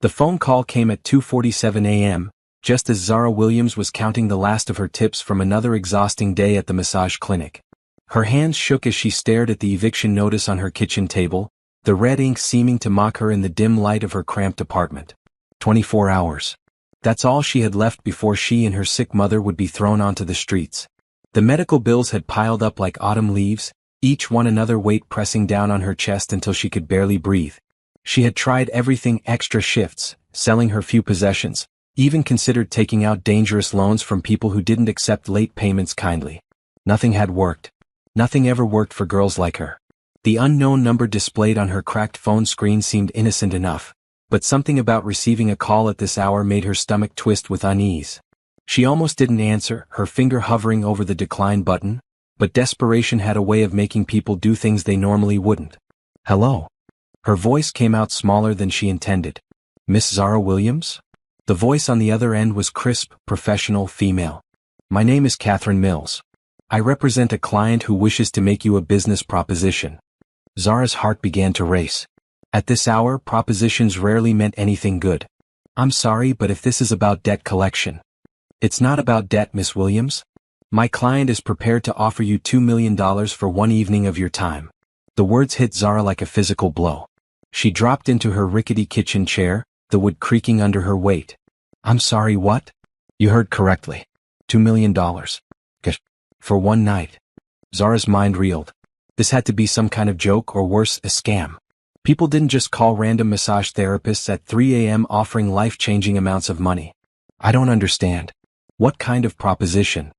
The phone call came at 2:47 a.m., just as Zara Williams was counting the last of her tips from another exhausting day at the massage clinic. Her hands shook as she stared at the eviction notice on her kitchen table, the red ink seeming to mock her in the dim light of her cramped apartment. 24 hours. That's all she had left before she and her sick mother would be thrown onto the streets. The medical bills had piled up like autumn leaves, each one another weight pressing down on her chest until she could barely breathe. She had tried everything: extra shifts, selling her few possessions, even considered taking out dangerous loans from people who didn't accept late payments kindly. Nothing had worked. Nothing ever worked for girls like her. The unknown number displayed on her cracked phone screen seemed innocent enough, but something about receiving a call at this hour made her stomach twist with unease. She almost didn't answer, her finger hovering over the decline button, but desperation had a way of making people do things they normally wouldn't. Hello? Her voice came out smaller than she intended. Miss Zara Williams? The voice on the other end was crisp, professional, female. My name is Catherine Mills. I represent a client who wishes to make you a business proposition. Zara's heart began to race. At this hour, propositions rarely meant anything good. I'm sorry, but if this is about debt collection. It's not about debt, Miss Williams. My client is prepared to offer you $2 million for one evening of your time. The words hit Zara like a physical blow. She dropped into her rickety kitchen chair, the wood creaking under her weight. I'm sorry, what? You heard correctly. $2 million. For one night. Zara's mind reeled. This had to be some kind of joke or worse, a scam. People didn't just call random massage therapists at 3 a.m. offering life-changing amounts of money. I don't understand. What kind of proposition?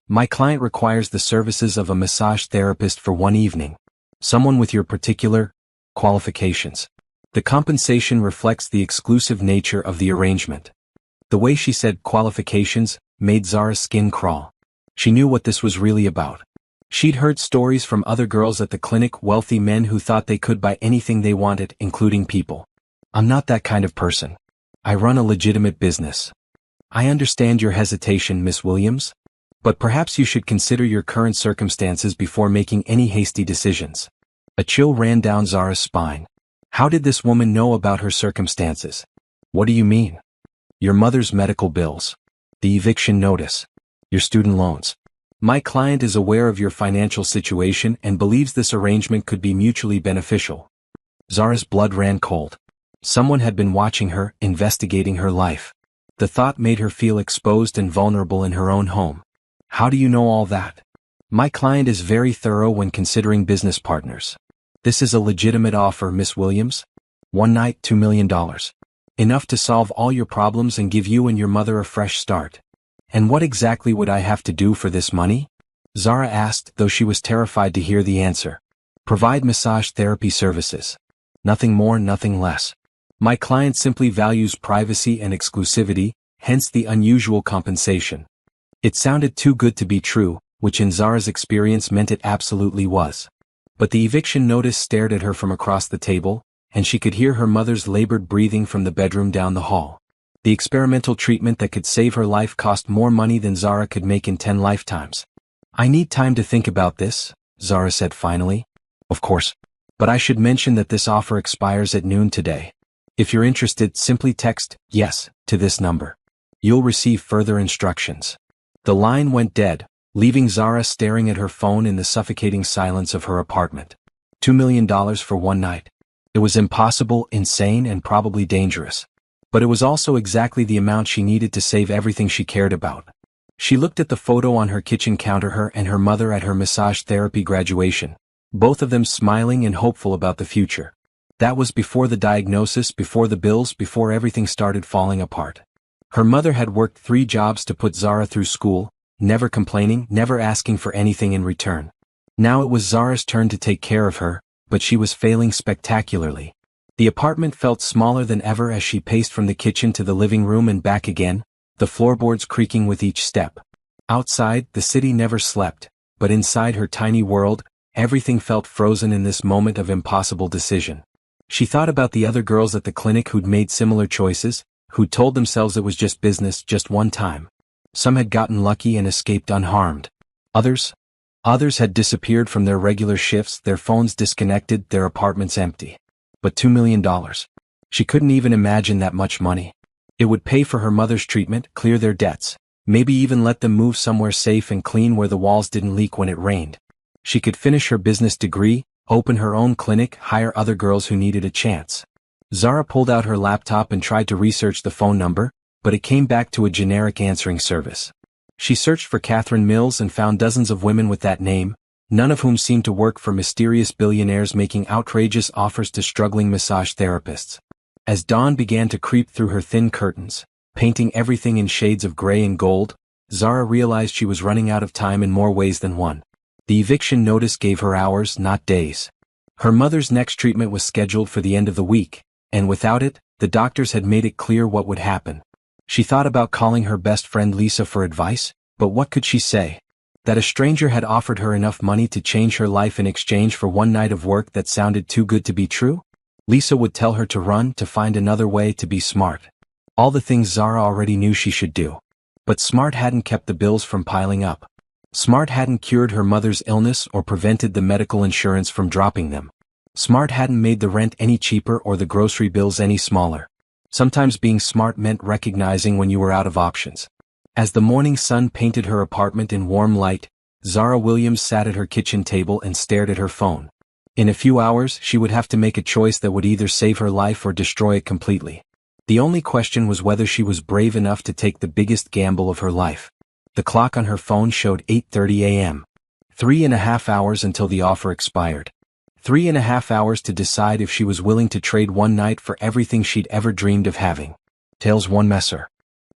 My client requires the services of a massage therapist for one evening. Someone with your particular qualifications. The compensation reflects the exclusive nature of the arrangement. The way she said qualifications made Zara's skin crawl. She knew what this was really about. She'd heard stories from other girls at the clinic, wealthy men who thought they could buy anything they wanted, including people. I'm not that kind of person. I run a legitimate business. I understand your hesitation, Miss Williams, but perhaps you should consider your current circumstances before making any hasty decisions. A chill ran down Zara's spine. How did this woman know about her circumstances? What do you mean? Your mother's medical bills. The eviction notice. Your student loans. My client is aware of your financial situation and believes this arrangement could be mutually beneficial. Zara's blood ran cold. Someone had been watching her, investigating her life. The thought made her feel exposed and vulnerable in her own home. How do you know all that? My client is very thorough when considering business partners. This is a legitimate offer, Miss Williams. One night, $2 million. Enough to solve all your problems and give you and your mother a fresh start. And what exactly would I have to do for this money? Zara asked, though she was terrified to hear the answer. Provide massage therapy services. Nothing more, nothing less. My client simply values privacy and exclusivity, hence the unusual compensation. It sounded too good to be true, which in Zara's experience meant it absolutely was. But the eviction notice stared at her from across the table, and she could hear her mother's labored breathing from the bedroom down the hall. The experimental treatment that could save her life cost more money than Zara could make in 10 lifetimes. I need time to think about this, Zara said finally. Of course. But I should mention that this offer expires at noon today. If you're interested, simply text yes to this number. You'll receive further instructions. The line went dead, leaving Zara staring at her phone in the suffocating silence of her apartment. $2 million for one night. It was impossible, insane, and probably dangerous. But it was also exactly the amount she needed to save everything she cared about. She looked at the photo on her kitchen counter, her and her mother at her massage therapy graduation, both of them smiling and hopeful about the future. That was before the diagnosis, before the bills, before everything started falling apart. Her mother had worked 3 jobs to put Zara through school, never complaining, never asking for anything in return. Now it was Zara's turn to take care of her, but she was failing spectacularly. The apartment felt smaller than ever as she paced from the kitchen to the living room and back again, the floorboards creaking with each step. Outside, the city never slept, but inside her tiny world, everything felt frozen in this moment of impossible decision. She thought about the other girls at the clinic who'd made similar choices, who'd told themselves it was just business, just one time. Some had gotten lucky and escaped unharmed. Others had disappeared from their regular shifts, their phones disconnected, their apartments empty. But $2 million. She couldn't even imagine that much money. It would pay for her mother's treatment, clear their debts, maybe even let them move somewhere safe and clean where the walls didn't leak when it rained. She could finish her business degree, open her own clinic, hire other girls who needed a chance. Zara pulled out her laptop and tried to research the phone number, but it came back to a generic answering service. She searched for Catherine Mills and found dozens of women with that name, none of whom seemed to work for mysterious billionaires making outrageous offers to struggling massage therapists. As dawn began to creep through her thin curtains, painting everything in shades of gray and gold, Zara realized she was running out of time in more ways than one. The eviction notice gave her hours, not days. Her mother's next treatment was scheduled for the end of the week, and without it, the doctors had made it clear what would happen. She thought about calling her best friend Lisa for advice, but what could she say? That a stranger had offered her enough money to change her life in exchange for one night of work that sounded too good to be true? Lisa would tell her to run, to find another way, to be smart. All the things Zara already knew she should do. But smart hadn't kept the bills from piling up. Smart hadn't cured her mother's illness or prevented the medical insurance from dropping them. Smart hadn't made the rent any cheaper or the grocery bills any smaller. Sometimes being smart meant recognizing when you were out of options. As the morning sun painted her apartment in warm light, Zara Williams sat at her kitchen table and stared at her phone. In a few hours, she would have to make a choice that would either save her life or destroy it completely. The only question was whether she was brave enough to take the biggest gamble of her life. The clock on her phone showed 8:30 a.m. 3.5 hours until the offer expired. 3.5 hours to decide if she was willing to trade one night for everything she'd ever dreamed of having. Tales 1 Masseur.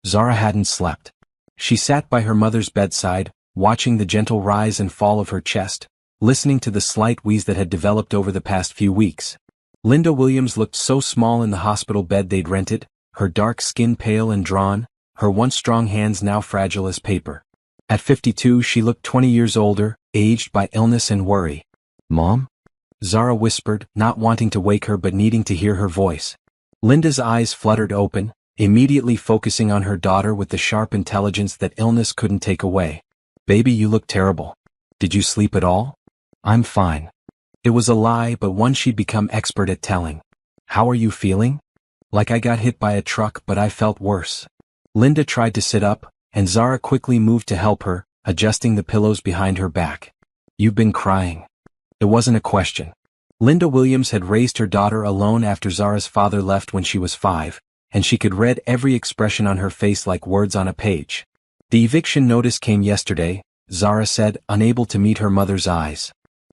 Zara hadn't slept. She sat by her mother's bedside, watching the gentle rise and fall of her chest, listening to the slight wheeze that had developed over the past few weeks. Linda Williams looked so small in the hospital bed they'd rented, her dark skin pale and drawn, her once strong hands now fragile as paper. At 52 she looked 20 years older, aged by illness and worry. "Mom?" Zara whispered, not wanting to wake her but needing to hear her voice. Linda's eyes fluttered open, immediately focusing on her daughter with the sharp intelligence that illness couldn't take away. "Baby, you look terrible. Did you sleep at all?" "I'm fine." It was a lie, but one she'd become expert at telling. "How are you feeling?" "Like I got hit by a truck, but I felt worse." Linda tried to sit up, and Zara quickly moved to help her, adjusting the pillows behind her back. "You've been crying." It wasn't a question. Linda Williams had raised her daughter alone after Zara's father left when she was 5, and she could read every expression on her face like words on a page. "The eviction notice came yesterday," Zara said, unable to meet her mother's eyes.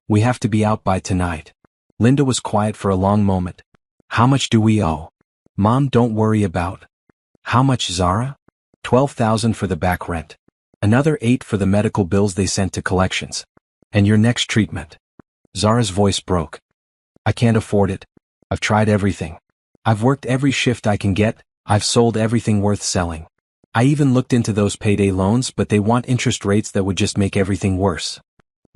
"We have to be out by tonight." Linda was quiet for a long moment. "How much do we owe?" "Mom, don't worry about." "How much, Zara?" $12,000 for the back rent. Another $8,000 for the medical bills they sent to collections. "And your next treatment?" Zara's voice broke. "I can't afford it. I've tried everything. I've worked every shift I can get, I've sold everything worth selling. I even looked into those payday loans, but they want interest rates that would just make everything worse."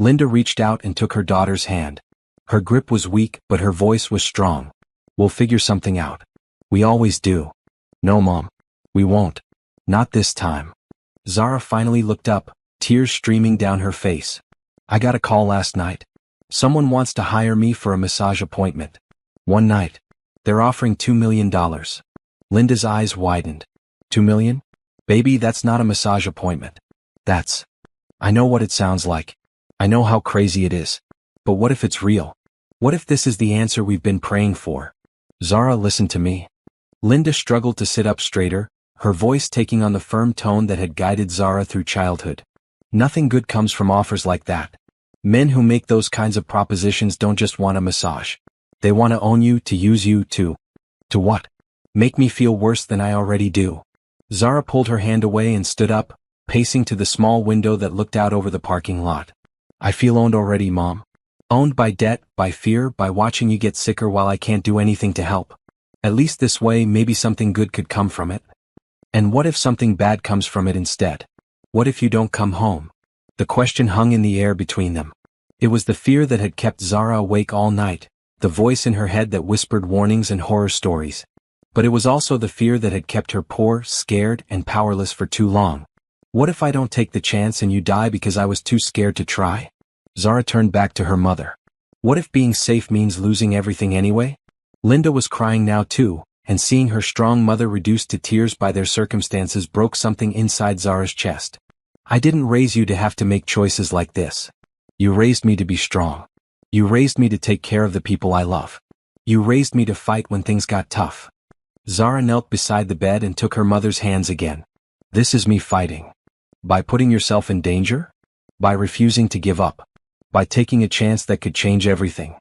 Linda reached out and took her daughter's hand. Her grip was weak, but her voice was strong. "We'll figure something out. We always do." "No, Mom. We won't. Not this time." Zara finally looked up, tears streaming down her face. "I got a call last night. Someone wants to hire me for a massage appointment. One night. They're offering $2 million. Linda's eyes widened. $2 million? Baby, that's not a massage appointment. That's... I know what it sounds like. I know how crazy it is. But what if it's real? What if this is the answer we've been praying for? Zara, listen to me." Linda struggled to sit up straighter, her voice taking on the firm tone that had guided Zara through childhood. "Nothing good comes from offers like that. Men who make those kinds of propositions don't just want a massage. They want to own you, to use you, to... To what? Make me feel worse than I already do." Zara pulled her hand away and stood up, pacing to the small window that looked out over the parking lot. "I feel owned already, Mom. Owned by debt, by fear, by watching you get sicker while I can't do anything to help. At least this way maybe something good could come from it. And what if something bad comes from it instead? What if you don't come home?" The question hung in the air between them. It was the fear that had kept Zara awake all night, the voice in her head that whispered warnings and horror stories. But it was also the fear that had kept her poor, scared, and powerless for too long. What if I don't take the chance and you die because I was too scared to try? Zara turned back to her mother. What if being safe means losing everything anyway? Linda was crying now too, and seeing her strong mother reduced to tears by their circumstances broke something inside Zara's chest. I didn't raise you to have to make choices like this. You raised me to be strong. You raised me to take care of the people I love. You raised me to fight when things got tough. Zara knelt beside the bed and took her mother's hands again. This is me fighting. By putting yourself in danger? By refusing to give up. By taking a chance that could change everything.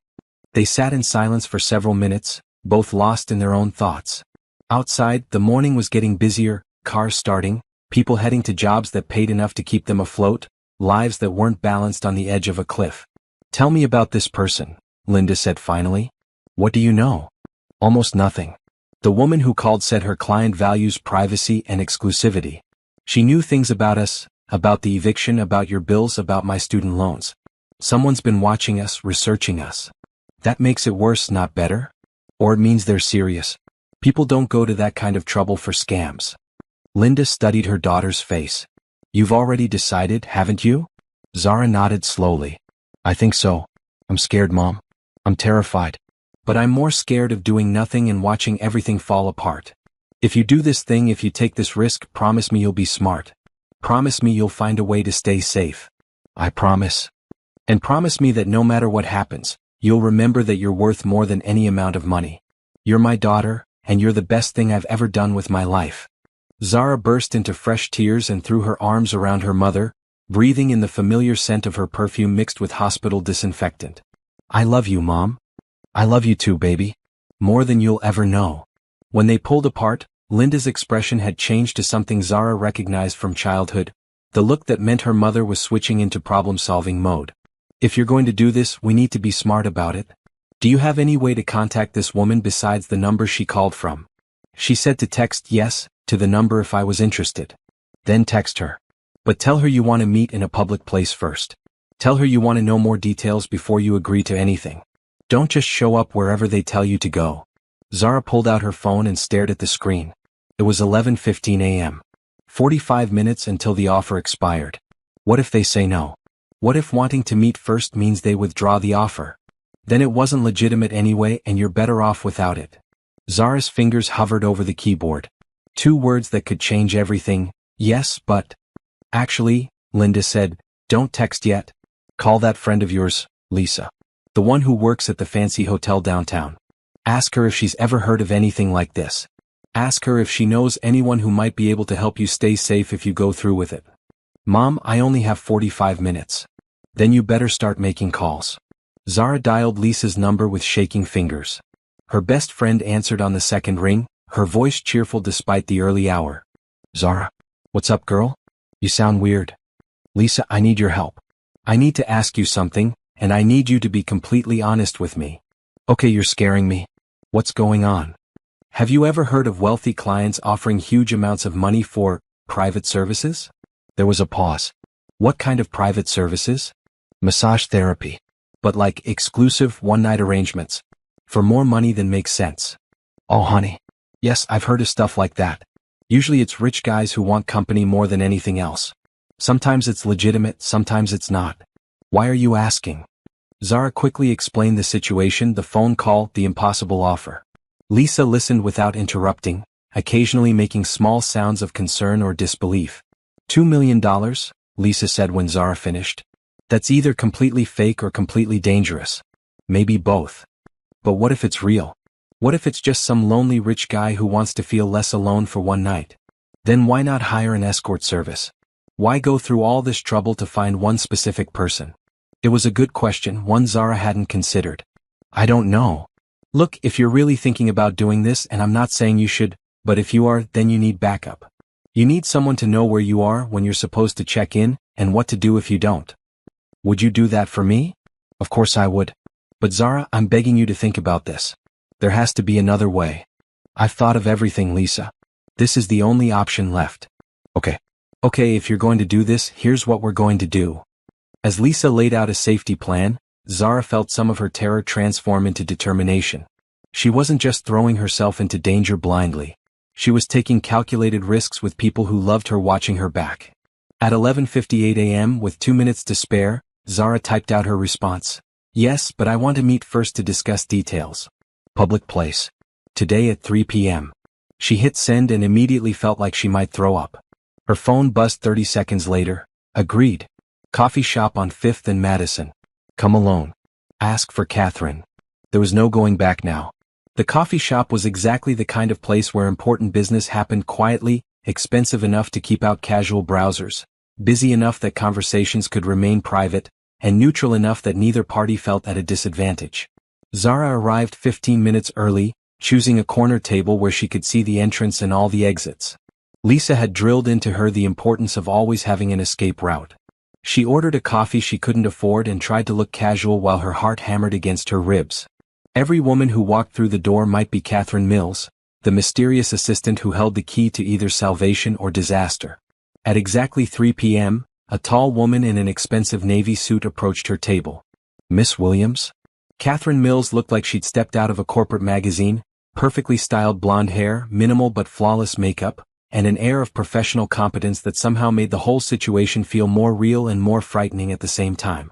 They sat in silence for several minutes, both lost in their own thoughts. Outside, the morning was getting busier, cars starting, people heading to jobs that paid enough to keep them afloat, lives that weren't balanced on the edge of a cliff. Tell me about this person, Linda said finally. What do you know? Almost nothing. The woman who called said her client values privacy and exclusivity. She knew things about us, about the eviction, about your bills, about my student loans. Someone's been watching us, researching us. That makes it worse, not better? Or it means they're serious. People don't go to that kind of trouble for scams. Linda studied her daughter's face. You've already decided, haven't you? Zara nodded slowly. I think so. I'm scared, Mom. I'm terrified. But I'm more scared of doing nothing and watching everything fall apart. If you do this thing, if you take this risk, promise me you'll be smart. Promise me you'll find a way to stay safe. I promise. And promise me that no matter what happens, you'll remember that you're worth more than any amount of money. You're my daughter, and you're the best thing I've ever done with my life. Zara burst into fresh tears and threw her arms around her mother, breathing in the familiar scent of her perfume mixed with hospital disinfectant. I love you, Mom. I love you too, baby. More than you'll ever know. When they pulled apart, Linda's expression had changed to something Zara recognized from childhood, the look that meant her mother was switching into problem-solving mode. If you're going to do this, we need to be smart about it. Do you have any way to contact this woman besides the number she called from? She said to text yes, to the number if I was interested. Then text her. But tell her you want to meet in a public place first. Tell her you want to know more details before you agree to anything. Don't just show up wherever they tell you to go. Zara pulled out her phone and stared at the screen. It was 11:15 a.m. 45 minutes until the offer expired. What if they say no? What if wanting to meet first means they withdraw the offer? Then it wasn't legitimate anyway and you're better off without it. Zara's fingers hovered over the keyboard. 2 words that could change everything. Yes, but... Actually, Linda said, don't text yet. Call that friend of yours, Lisa. The one who works at the fancy hotel downtown. Ask her if she's ever heard of anything like this. Ask her if she knows anyone who might be able to help you stay safe if you go through with it. Mom, I only have 45 minutes. Then you better start making calls. Zara dialed Lisa's number with shaking fingers. Her best friend answered on the second ring, her voice cheerful despite the early hour. Zara, what's up, girl? You sound weird. Lisa, I need your help. I need to ask you something, and I need you to be completely honest with me. Okay, you're scaring me. What's going on? Have you ever heard of wealthy clients offering huge amounts of money for private services? There was a pause. What kind of private services? Massage therapy. But like exclusive one-night arrangements. For more money than makes sense. Oh, honey. Yes, I've heard of stuff like that. Usually it's rich guys who want company more than anything else. Sometimes it's legitimate, sometimes it's not. Why are you asking? Zara quickly explained the situation, the phone call, the impossible offer. Lisa listened without interrupting, occasionally making small sounds of concern or disbelief. $2 million, Lisa said when Zara finished. That's either completely fake or completely dangerous. Maybe both. But what if it's real? What if it's just some lonely rich guy who wants to feel less alone for one night? Then why not hire an escort service? Why go through all this trouble to find one specific person? It was a good question, one Zara hadn't considered. I don't know. Look, if you're really thinking about doing this, and I'm not saying you should, but if you are, then you need backup. You need someone to know where you are when you're supposed to check in, and what to do if you don't. Would you do that for me? Of course I would. But Zara, I'm begging you to think about this. There has to be another way. I've thought of everything, Lisa. This is the only option left. Okay, if you're going to do this, here's what we're going to do. As Lisa laid out a safety plan, Zara felt some of her terror transform into determination. She wasn't just throwing herself into danger blindly. She was taking calculated risks with people who loved her watching her back. At 11:58 a.m., with 2 minutes to spare, Zara typed out her response. Yes, but I want to meet first to discuss details. Public place. Today at 3 p.m. She hit send and immediately felt like she might throw up. Her phone buzzed 30 seconds later. Agreed. Coffee shop on 5th and Madison. Come alone. Ask for Catherine. There was no going back now. The coffee shop was exactly the kind of place where important business happened quietly, expensive enough to keep out casual browsers, busy enough that conversations could remain private, and neutral enough that neither party felt at a disadvantage. Zara arrived 15 minutes early, choosing a corner table where she could see the entrance and all the exits. Lisa had drilled into her the importance of always having an escape route. She ordered a coffee she couldn't afford and tried to look casual while her heart hammered against her ribs. Every woman who walked through the door might be Catherine Mills, the mysterious assistant who held the key to either salvation or disaster. At exactly 3 p.m., a tall woman in an expensive navy suit approached her table. Miss Williams? Catherine Mills looked like she'd stepped out of a corporate magazine, perfectly styled blonde hair, minimal but flawless makeup, and an air of professional competence that somehow made the whole situation feel more real and more frightening at the same time.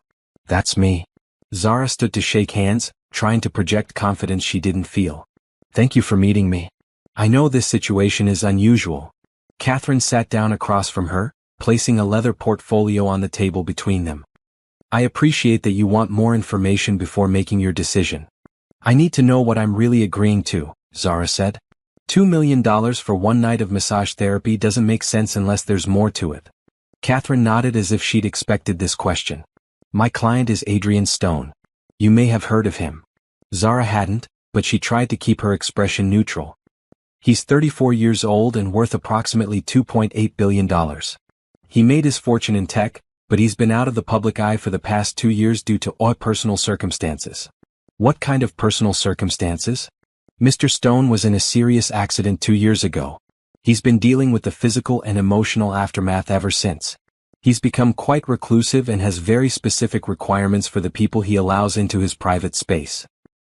That's me. Zara stood to shake hands, trying to project confidence she didn't feel. Thank you for meeting me. I know this situation is unusual. Catherine sat down across from her, placing a leather portfolio on the table between them. I appreciate that you want more information before making your decision. I need to know what I'm really agreeing to, Zara said. $2 million for one night of massage therapy doesn't make sense unless there's more to it. Catherine nodded as if she'd expected this question. My client is Adrian Stone. You may have heard of him. Zara hadn't, but she tried to keep her expression neutral. He's 34 years old and worth approximately $2.8 billion. He made his fortune in tech, but he's been out of the public eye for the past 2 years due to personal circumstances. What kind of personal circumstances? Mr. Stone was in a serious accident 2 years ago. He's been dealing with the physical and emotional aftermath ever since. He's become quite reclusive and has very specific requirements for the people he allows into his private space.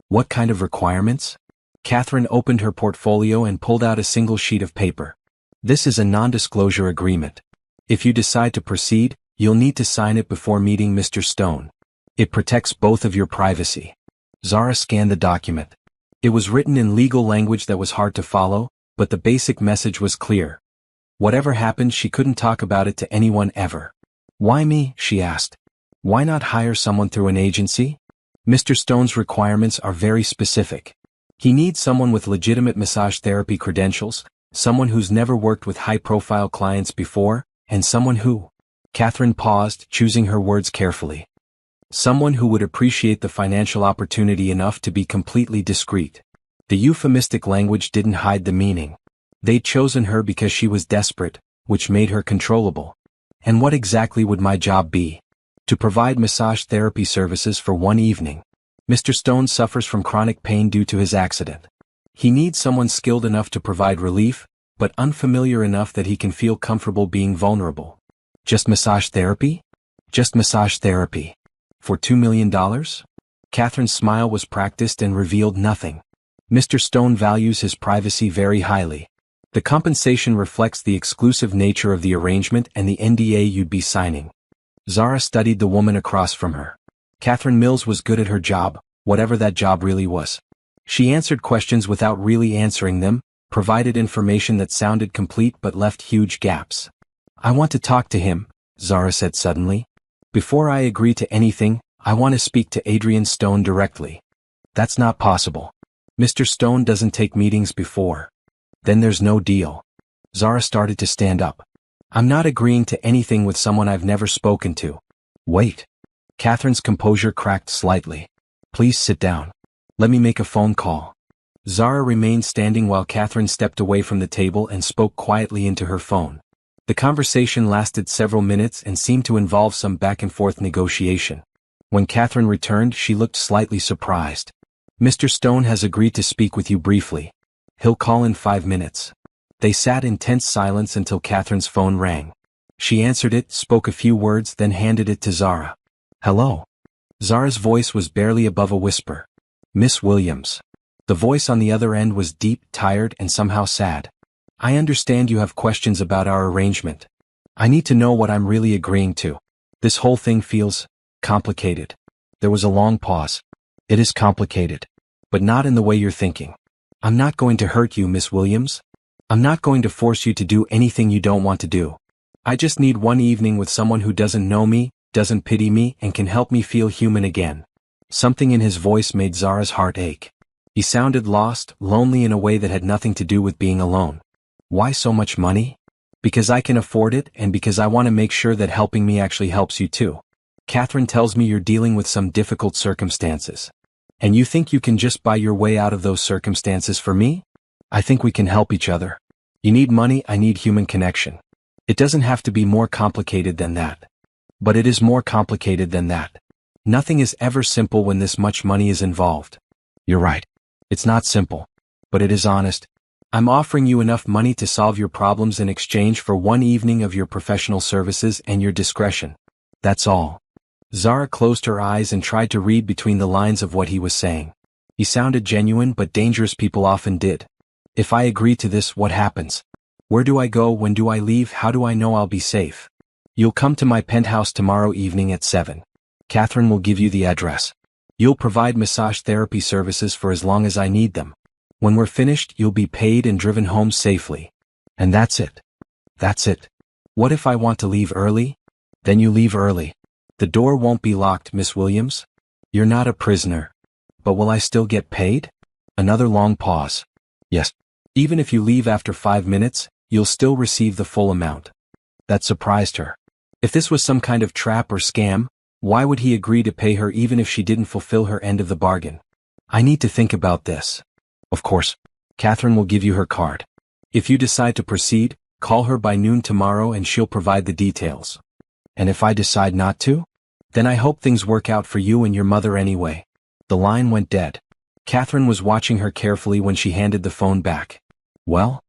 What kind of requirements? Catherine opened her portfolio and pulled out a single sheet of paper. This is a non-disclosure agreement. If you decide to proceed, you'll need to sign it before meeting Mr. Stone. It protects both of your privacy. Zara scanned the document. It was written in legal language that was hard to follow, but the basic message was clear. Whatever happened, she couldn't talk about it to anyone ever. Why me? She asked. Why not hire someone through an agency? Mr. Stone's requirements are very specific. He needs someone with legitimate massage therapy credentials, someone who's never worked with high-profile clients before, and someone who... Catherine paused, choosing her words carefully. Someone who would appreciate the financial opportunity enough to be completely discreet. The euphemistic language didn't hide the meaning. They'd chosen her because she was desperate, which made her controllable. And what exactly would my job be? To provide massage therapy services for one evening. Mr. Stone suffers from chronic pain due to his accident. He needs someone skilled enough to provide relief, but unfamiliar enough that he can feel comfortable being vulnerable. Just massage therapy? Just massage therapy. For $2 million? Catherine's smile was practiced and revealed nothing. Mr. Stone values his privacy very highly. The compensation reflects the exclusive nature of the arrangement and the NDA you'd be signing. Zara studied the woman across from her. Catherine Mills was good at her job, whatever that job really was. She answered questions without really answering them, provided information that sounded complete but left huge gaps. I want to talk to him, Zara said suddenly. Before I agree to anything, I want to speak to Adrian Stone directly. That's not possible. Mr. Stone doesn't take meetings before. Then there's no deal. Zara started to stand up. I'm not agreeing to anything with someone I've never spoken to. Wait. Catherine's composure cracked slightly. Please sit down. Let me make a phone call. Zara remained standing while Catherine stepped away from the table and spoke quietly into her phone. The conversation lasted several minutes and seemed to involve some back-and-forth negotiation. When Catherine returned, she looked slightly surprised. Mr. Stone has agreed to speak with you briefly. He'll call in 5 minutes. They sat in tense silence until Catherine's phone rang. She answered it, spoke a few words, then handed it to Zara. Hello. Zara's voice was barely above a whisper. Miss Williams. The voice on the other end was deep, tired, and somehow sad. I understand you have questions about our arrangement. I need to know what I'm really agreeing to. This whole thing feels complicated. There was a long pause. It is complicated, but not in the way you're thinking. I'm not going to hurt you, Miss Williams. I'm not going to force you to do anything you don't want to do. I just need one evening with someone who doesn't know me, doesn't pity me, and can help me feel human again." Something in his voice made Zara's heart ache. He sounded lost, lonely in a way that had nothing to do with being alone. "Why so much money?" "Because I can afford it, and because I want to make sure that helping me actually helps you too. Catherine tells me you're dealing with some difficult circumstances. And you think you can just buy your way out of those circumstances for me? I think we can help each other. You need money, I need human connection. It doesn't have to be more complicated than that. But it is more complicated than that. Nothing is ever simple when this much money is involved." "You're right. It's not simple. But it is honest. I'm offering you enough money to solve your problems in exchange for one evening of your professional services and your discretion. That's all." Zara closed her eyes and tried to read between the lines of what he was saying. He sounded genuine, but dangerous people often did. "If I agree to this, what happens? Where do I go? When do I leave? How do I know I'll be safe? You'll come to my penthouse tomorrow evening at 7. Catherine will give you the address. You'll provide massage therapy services for as long as I need them. When we're finished, you'll be paid and driven home safely. And that's it. That's it. What if I want to leave early? Then you leave early. The door won't be locked, Miss Williams. You're not a prisoner. But will I still get paid?" Another long pause. "Yes. Even if you leave after 5 minutes, you'll still receive the full amount." That surprised her. If this was some kind of trap or scam, why would he agree to pay her even if she didn't fulfill her end of the bargain? "I need to think about this." "Of course. Catherine will give you her card. If you decide to proceed, call her by noon tomorrow and she'll provide the details. And if I decide not to? Then I hope things work out for you and your mother anyway." The line went dead. Catherine was watching her carefully when she handed the phone back. "Well?"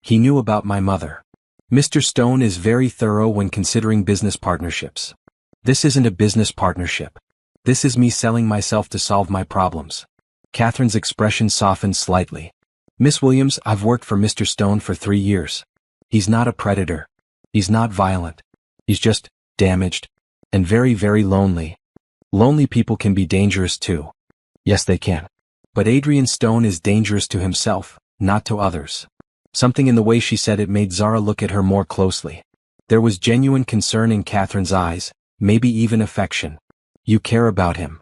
"He knew about my mother. Mr. Stone is very thorough when considering business partnerships. This isn't a business partnership. This is me selling myself to solve my problems." Catherine's expression softened slightly. "Miss Williams, I've worked for Mr. Stone for 3 years. He's not a predator. He's not violent. He's just damaged. And very, very lonely. Lonely people can be dangerous too. Yes, they can. But Adrian Stone is dangerous to himself, not to others." Something in the way she said it made Zara look at her more closely. There was genuine concern in Catherine's eyes, maybe even affection. "You care about him.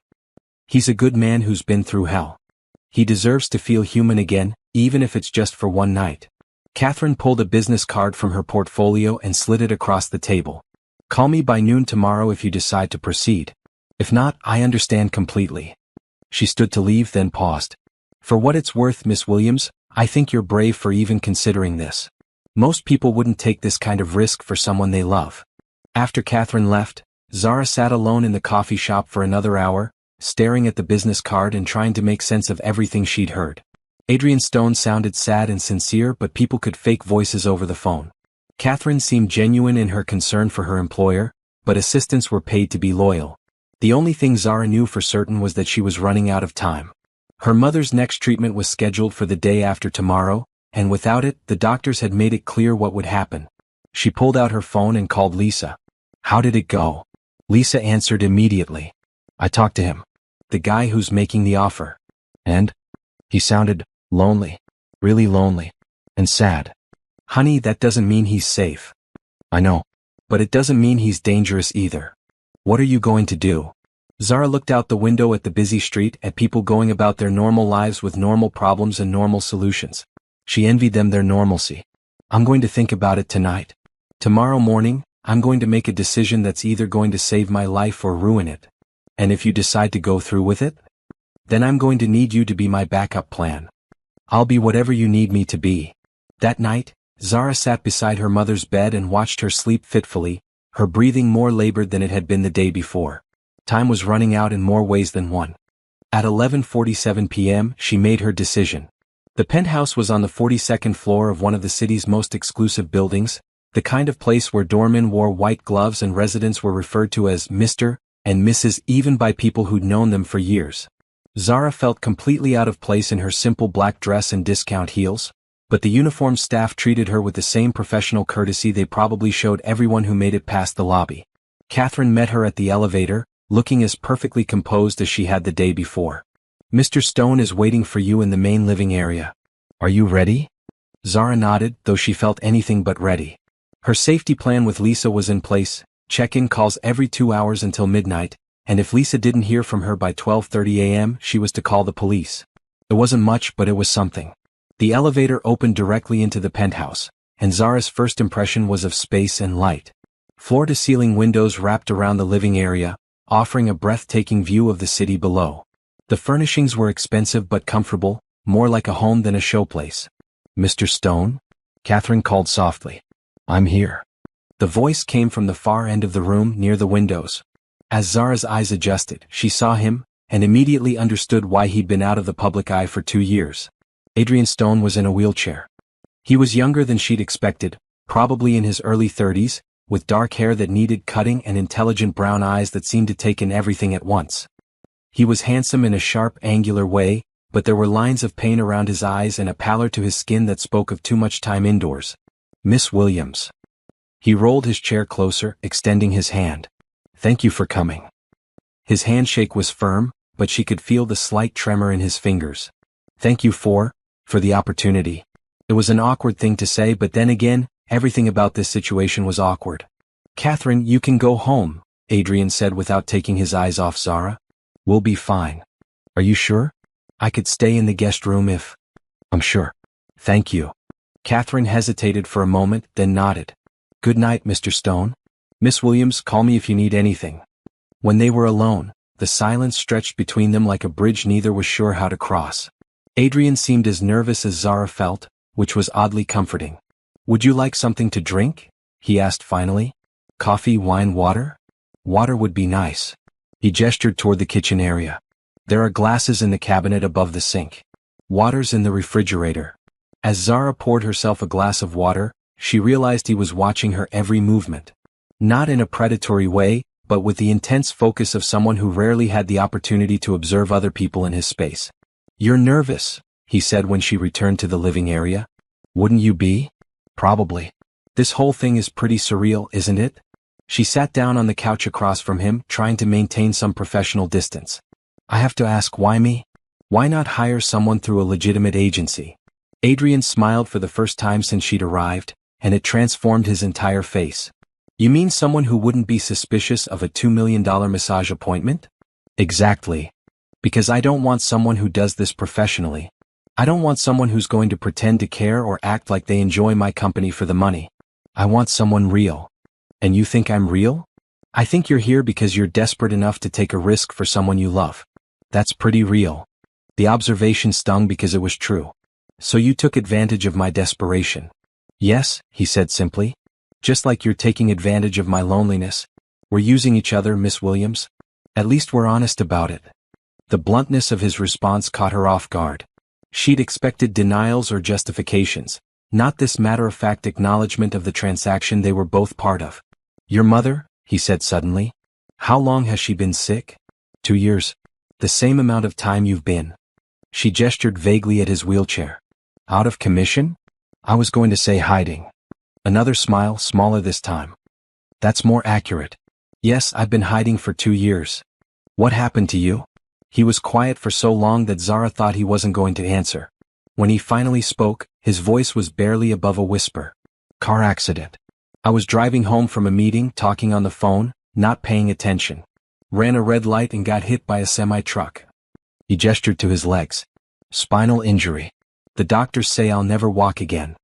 He's a good man who's been through hell. He deserves to feel human again, even if it's just for one night." Catherine pulled a business card from her portfolio and slid it across the table. "Call me by noon tomorrow if you decide to proceed. If not, I understand completely." She stood to leave, then paused. "For what it's worth, Miss Williams, I think you're brave for even considering this. Most people wouldn't take this kind of risk for someone they love." After Catherine left, Zara sat alone in the coffee shop for another hour, staring at the business card and trying to make sense of everything she'd heard. Adrian Stone sounded sad and sincere, but people could fake voices over the phone. Catherine seemed genuine in her concern for her employer, but assistants were paid to be loyal. The only thing Zara knew for certain was that she was running out of time. Her mother's next treatment was scheduled for the day after tomorrow, and without it, the doctors had made it clear what would happen. She pulled out her phone and called Lisa. "How did it go?" Lisa answered immediately. "I talked to him. The guy who's making the offer. And? He sounded lonely. Really lonely. And sad." "Honey, that doesn't mean he's safe." "I know. But it doesn't mean he's dangerous either. What are you going to do?" Zara looked out the window at the busy street, at people going about their normal lives with normal problems and normal solutions. She envied them their normalcy. "I'm going to think about it tonight. Tomorrow morning, I'm going to make a decision that's either going to save my life or ruin it. And if you decide to go through with it, then I'm going to need you to be my backup plan. I'll be whatever you need me to be." That night, Zara sat beside her mother's bed and watched her sleep fitfully, her breathing more labored than it had been the day before. Time was running out in more ways than one. At 11:47 p.m., she made her decision. The penthouse was on the 42nd floor of one of the city's most exclusive buildings, the kind of place where doormen wore white gloves and residents were referred to as Mr. and Mrs. even by people who'd known them for years. Zara felt completely out of place in her simple black dress and discount heels, but the uniformed staff treated her with the same professional courtesy they probably showed everyone who made it past the lobby. Catherine met her at the elevator, looking as perfectly composed as she had the day before. Mr. Stone is waiting for you in the main living area. Are you ready? Zara nodded, though she felt anything but ready. Her safety plan with Lisa was in place, check-in calls every 2 hours until midnight, and if Lisa didn't hear from her by 12:30 a.m., she was to call the police. It wasn't much, but it was something. The elevator opened directly into the penthouse, and Zara's first impression was of space and light. Floor-to-ceiling windows wrapped around the living area, offering a breathtaking view of the city below. The furnishings were expensive but comfortable, more like a home than a showplace. Mr. Stone? Catherine called softly. I'm here. The voice came from the far end of the room near the windows. As Zara's eyes adjusted, she saw him, and immediately understood why he'd been out of the public eye for 2 years. Adrian Stone was in a wheelchair. He was younger than she'd expected, probably in his early 30s, with dark hair that needed cutting and intelligent brown eyes that seemed to take in everything at once. He was handsome in a sharp, angular way, but there were lines of pain around his eyes and a pallor to his skin that spoke of too much time indoors. Miss Williams. He rolled his chair closer, extending his hand. Thank you for coming. His handshake was firm, but she could feel the slight tremor in his fingers. Thank you for the opportunity. It was an awkward thing to say, but then again, everything about this situation was awkward. Catherine, you can go home, Adrian said without taking his eyes off Zara. We'll be fine. Are you sure? I could stay in the guest room if... I'm sure. Thank you. Catherine hesitated for a moment, then nodded. Good night, Mr. Stone. Miss Williams, call me if you need anything. When they were alone, the silence stretched between them like a bridge neither was sure how to cross. Adrian seemed as nervous as Zara felt, which was oddly comforting. Would you like something to drink? He asked finally. Coffee, wine, water? Water would be nice. He gestured toward the kitchen area. There are glasses in the cabinet above the sink. Water's in the refrigerator. As Zara poured herself a glass of water, she realized he was watching her every movement. Not in a predatory way, but with the intense focus of someone who rarely had the opportunity to observe other people in his space. You're nervous, he said when she returned to the living area. Wouldn't you be? Probably. This whole thing is pretty surreal, isn't it? She sat down on the couch across from him, trying to maintain some professional distance. I have to ask, why me? Why not hire someone through a legitimate agency? Adrian smiled for the first time since she'd arrived, and it transformed his entire face. You mean someone who wouldn't be suspicious of a $2 million massage appointment? Exactly. Because I don't want someone who does this professionally. I don't want someone who's going to pretend to care or act like they enjoy my company for the money. I want someone real. And you think I'm real? I think you're here because you're desperate enough to take a risk for someone you love. That's pretty real. The observation stung because it was true. So you took advantage of my desperation. Yes, he said simply. Just like you're taking advantage of my loneliness. We're using each other, Miss Williams. At least we're honest about it. The bluntness of his response caught her off guard. She'd expected denials or justifications, not this matter-of-fact acknowledgement of the transaction they were both part of. Your mother? He said suddenly. How long has she been sick? 2 years. The same amount of time you've been. She gestured vaguely at his wheelchair. Out of commission? I was going to say hiding. Another smile, smaller this time. That's more accurate. Yes, I've been hiding for 2 years. What happened to you? He was quiet for so long that Zara thought he wasn't going to answer. When he finally spoke, his voice was barely above a whisper. Car accident. I was driving home from a meeting, talking on the phone, not paying attention. Ran a red light and got hit by a semi-truck. He gestured to his legs. Spinal injury. The doctors say I'll never walk again.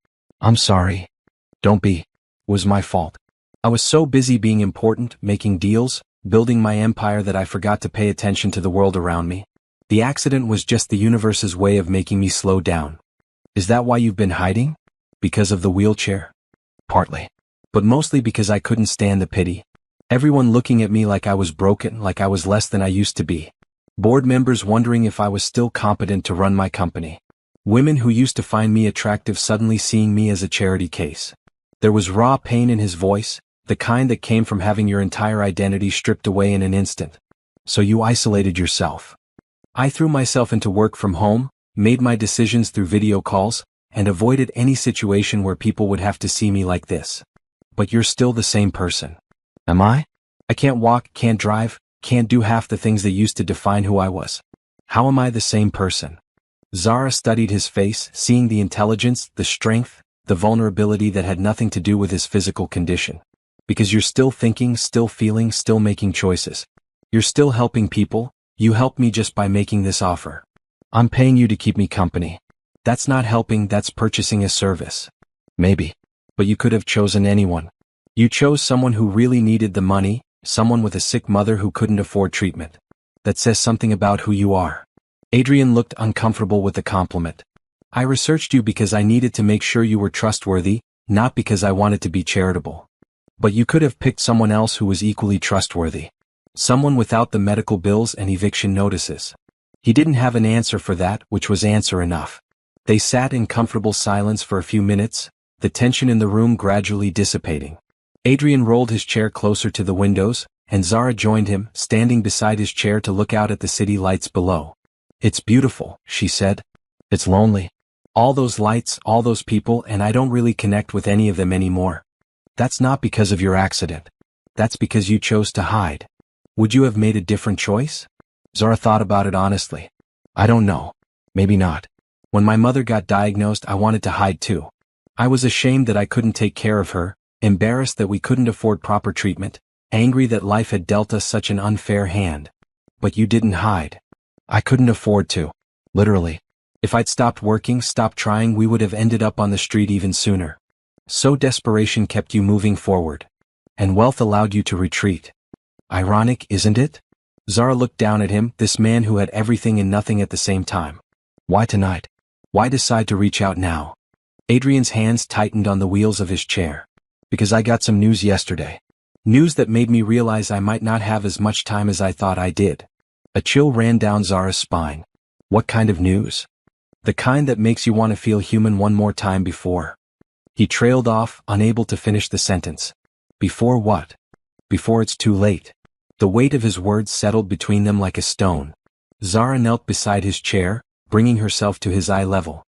I'm sorry. Don't be. It was my fault. I was so busy being important, making deals, building my empire that I forgot to pay attention to the world around me. The accident was just the universe's way of making me slow down. Is that why you've been hiding? Because of the wheelchair? Partly. But mostly because I couldn't stand the pity. Everyone looking at me like I was broken, like I was less than I used to be. Board members wondering if I was still competent to run my company. Women who used to find me attractive suddenly seeing me as a charity case. There was raw pain in his voice, the kind that came from having your entire identity stripped away in an instant. So you isolated yourself. I threw myself into work from home, made my decisions through video calls, and avoided any situation where people would have to see me like this. But you're still the same person. Am I? I can't walk, can't drive, can't do half the things that used to define who I was. How am I the same person? Zara studied his face, seeing the intelligence, the strength, the vulnerability that had nothing to do with his physical condition. Because you're still thinking, still feeling, still making choices. You're still helping people. You helped me just by making this offer. I'm paying you to keep me company. That's not helping, that's purchasing a service. Maybe. But you could have chosen anyone. You chose someone who really needed the money, someone with a sick mother who couldn't afford treatment. That says something about who you are. Adrian looked uncomfortable with the compliment. I researched you because I needed to make sure you were trustworthy, not because I wanted to be charitable. But you could have picked someone else who was equally trustworthy. Someone without the medical bills and eviction notices. He didn't have an answer for that, which was answer enough. They sat in comfortable silence for a few minutes, the tension in the room gradually dissipating. Adrian rolled his chair closer to the windows, and Zara joined him, standing beside his chair to look out at the city lights below. It's beautiful, she said. It's lonely. All those lights, all those people, and I don't really connect with any of them anymore. That's not because of your accident. That's because you chose to hide. Would you have made a different choice? Zara thought about it honestly. I don't know. Maybe not. When my mother got diagnosed, I wanted to hide too. I was ashamed that I couldn't take care of her, embarrassed that we couldn't afford proper treatment, angry that life had dealt us such an unfair hand. But you didn't hide. I couldn't afford to. Literally. If I'd stopped working, stopped trying, we would have ended up on the street even sooner. So desperation kept you moving forward. And wealth allowed you to retreat. Ironic, isn't it? Zara looked down at him, this man who had everything and nothing at the same time. Why tonight? Why decide to reach out now? Adrian's hands tightened on the wheels of his chair. Because I got some news yesterday. News that made me realize I might not have as much time as I thought I did. A chill ran down Zara's spine. What kind of news? The kind that makes you want to feel human one more time before. He trailed off, unable to finish the sentence. Before what? Before it's too late. The weight of his words settled between them like a stone. Zara knelt beside his chair, bringing herself to his eye level.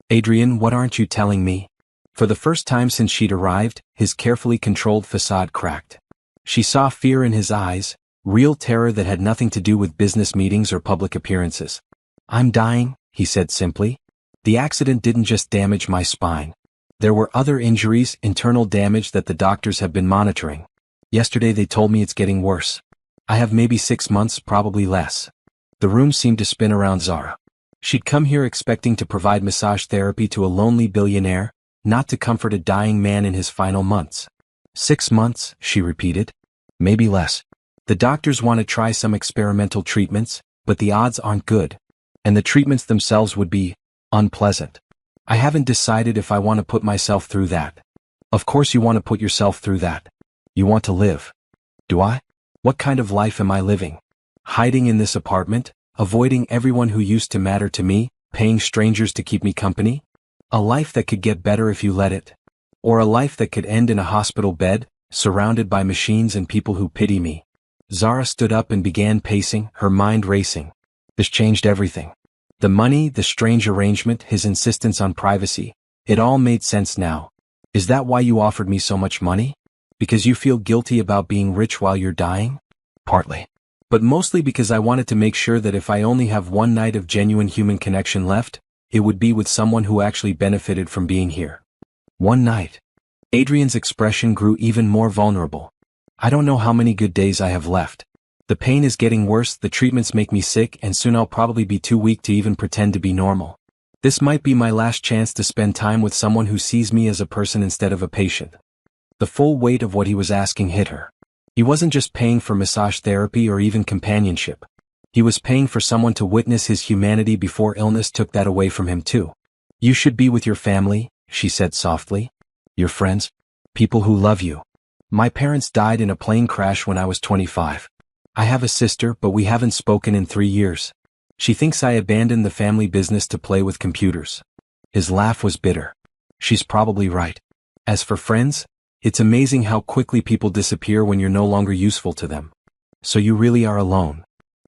Adrian, what aren't you telling me? For the first time since she'd arrived, his carefully controlled facade cracked. She saw fear in his eyes, real terror that had nothing to do with business meetings or public appearances. I'm dying, he said simply. The accident didn't just damage my spine. There were other injuries, internal damage that the doctors have been monitoring. Yesterday they told me it's getting worse. I have maybe 6 months, probably less. The room seemed to spin around Zara. She'd come here expecting to provide massage therapy to a lonely billionaire, not to comfort a dying man in his final months. 6 months, she repeated. Maybe less. The doctors want to try some experimental treatments, but the odds aren't good. And the treatments themselves would be unpleasant. I haven't decided if I want to put myself through that. Of course you want to put yourself through that. You want to live. Do I? What kind of life am I living? Hiding in this apartment, avoiding everyone who used to matter to me, paying strangers to keep me company? A life that could get better if you let it. Or a life that could end in a hospital bed, surrounded by machines and people who pity me. Zara stood up and began pacing, her mind racing. This changed everything. The money, the strange arrangement, his insistence on privacy. It all made sense now. Is that why you offered me so much money? Because you feel guilty about being rich while you're dying? Partly. But mostly because I wanted to make sure that if I only have one night of genuine human connection left, it would be with someone who actually benefited from being here. One night. Adrian's expression grew even more vulnerable. I don't know how many good days I have left. The pain is getting worse, the treatments make me sick, and soon I'll probably be too weak to even pretend to be normal. This might be my last chance to spend time with someone who sees me as a person instead of a patient. The full weight of what he was asking hit her. He wasn't just paying for massage therapy or even companionship. He was paying for someone to witness his humanity before illness took that away from him too. You should be with your family, she said softly. Your friends. People who love you. My parents died in a plane crash when I was 25. I have a sister, but we haven't spoken in 3 years. She thinks I abandoned the family business to play with computers. His laugh was bitter. She's probably right. As for friends, it's amazing how quickly people disappear when you're no longer useful to them. So you really are alone.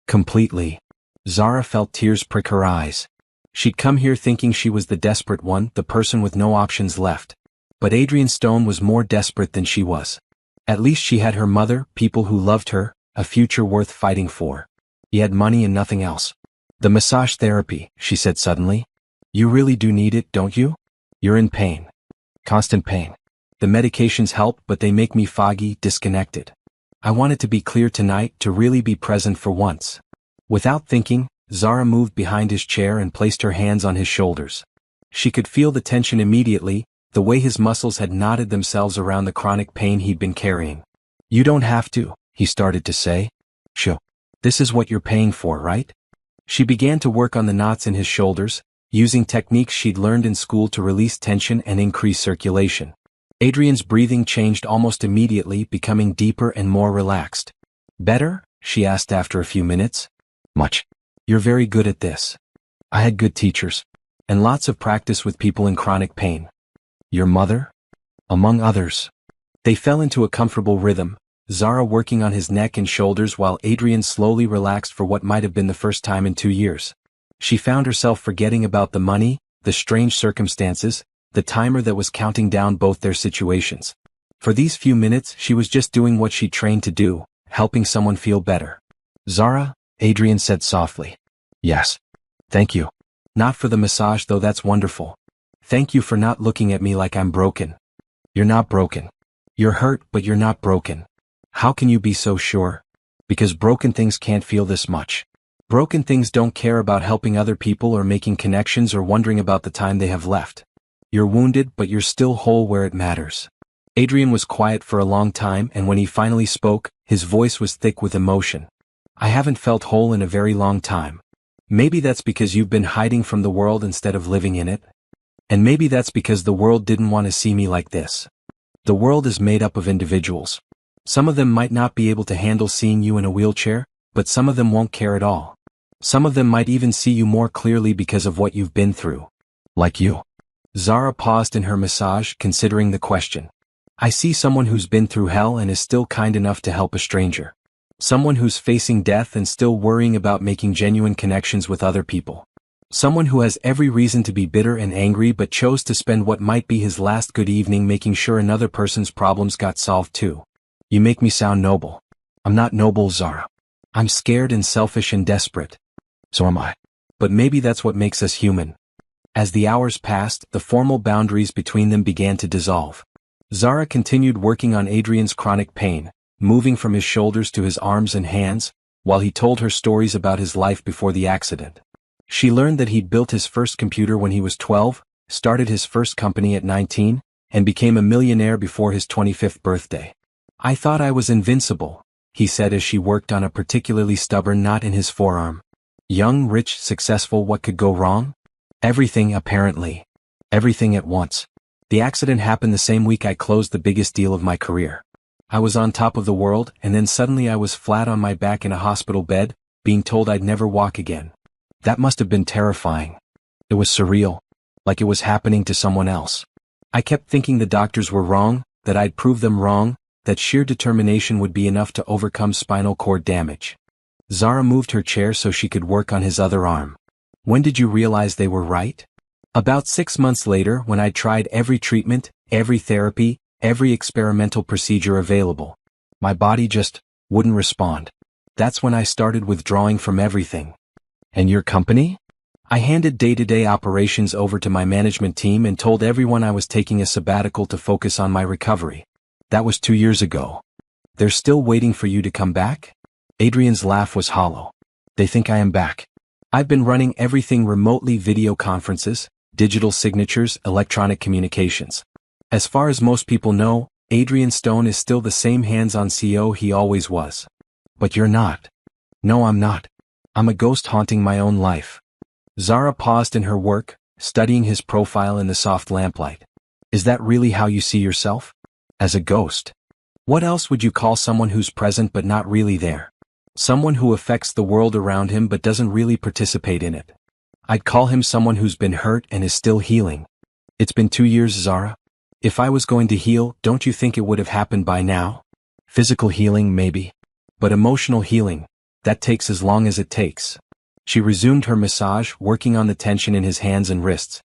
Completely. Zara felt tears prick her eyes. She'd come here thinking she was the desperate one, the person with no options left. But Adrian Stone was more desperate than she was. At least she had her mother, people who loved her, a future worth fighting for. He had money and nothing else. The massage therapy, she said suddenly. You really do need it, don't you? You're in pain. Constant pain. The medications help, but they make me foggy, disconnected. I wanted to be clear tonight, to really be present for once. Without thinking, Zara moved behind his chair and placed her hands on his shoulders. She could feel the tension immediately, the way his muscles had knotted themselves around the chronic pain he'd been carrying. You don't have to, he started to say. Sure. This is what you're paying for, right? She began to work on the knots in his shoulders, using techniques she'd learned in school to release tension and increase circulation. Adrian's breathing changed almost immediately, becoming deeper and more relaxed. Better? She asked after a few minutes. Much. You're very good at this. I had good teachers. And lots of practice with people in chronic pain. Your mother? Among others. They fell into a comfortable rhythm, Zara working on his neck and shoulders while Adrian slowly relaxed for what might have been the first time in 2 years. She found herself forgetting about the money, the strange circumstances, the timer that was counting down both their situations. For these few minutes she was just doing what she trained to do, helping someone feel better. Zara, Adrian said softly. Yes. Thank you. Not for the massage though, that's wonderful. Thank you for not looking at me like I'm broken. You're not broken. You're hurt, but you're not broken. How can you be so sure? Because broken things can't feel this much. Broken things don't care about helping other people or making connections or wondering about the time they have left. You're wounded, but you're still whole where it matters. Adrian was quiet for a long time, and when he finally spoke, his voice was thick with emotion. I haven't felt whole in a very long time. Maybe that's because you've been hiding from the world instead of living in it. And maybe that's because the world didn't want to see me like this. The world is made up of individuals. Some of them might not be able to handle seeing you in a wheelchair, but some of them won't care at all. Some of them might even see you more clearly because of what you've been through. Like you. Zara paused in her massage, considering the question. I see someone who's been through hell and is still kind enough to help a stranger. Someone who's facing death and still worrying about making genuine connections with other people. Someone who has every reason to be bitter and angry but chose to spend what might be his last good evening making sure another person's problems got solved too. You make me sound noble. I'm not noble, Zara. I'm scared and selfish and desperate. So am I. But maybe that's what makes us human. As the hours passed, the formal boundaries between them began to dissolve. Zara continued working on Adrian's chronic pain, moving from his shoulders to his arms and hands, while he told her stories about his life before the accident. She learned that he'd built his first computer when he was 12, started his first company at 19, and became a millionaire before his 25th birthday. I thought I was invincible, he said as she worked on a particularly stubborn knot in his forearm. Young, rich, successful, what could go wrong? Everything, apparently. Everything at once. The accident happened the same week I closed the biggest deal of my career. I was on top of the world, and then suddenly I was flat on my back in a hospital bed, being told I'd never walk again. That must have been terrifying. It was surreal. Like it was happening to someone else. I kept thinking the doctors were wrong, that I'd prove them wrong, that sheer determination would be enough to overcome spinal cord damage. Zara moved her chair so she could work on his other arm. When did you realize they were right? About 6 months later, when I'd tried every treatment, every therapy, every experimental procedure available. My body just wouldn't respond. That's when I started withdrawing from everything. And your company? I handed day-to-day operations over to my management team and told everyone I was taking a sabbatical to focus on my recovery. That was 2 years ago. They're still waiting for you to come back? Adrian's laugh was hollow. They think I am back. I've been running everything remotely: video conferences, digital signatures, electronic communications. As far as most people know, Adrian Stone is still the same hands-on CEO he always was. But you're not. No, I'm not. I'm a ghost haunting my own life. Zara paused in her work, studying his profile in the soft lamplight. Is that really how you see yourself? As a ghost? What else would you call someone who's present but not really there? Someone who affects the world around him but doesn't really participate in it. I'd call him someone who's been hurt and is still healing. It's been 2 years, Zara. If I was going to heal, don't you think it would have happened by now? Physical healing, maybe. But emotional healing, that takes as long as it takes. She resumed her massage, working on the tension in his hands and wrists.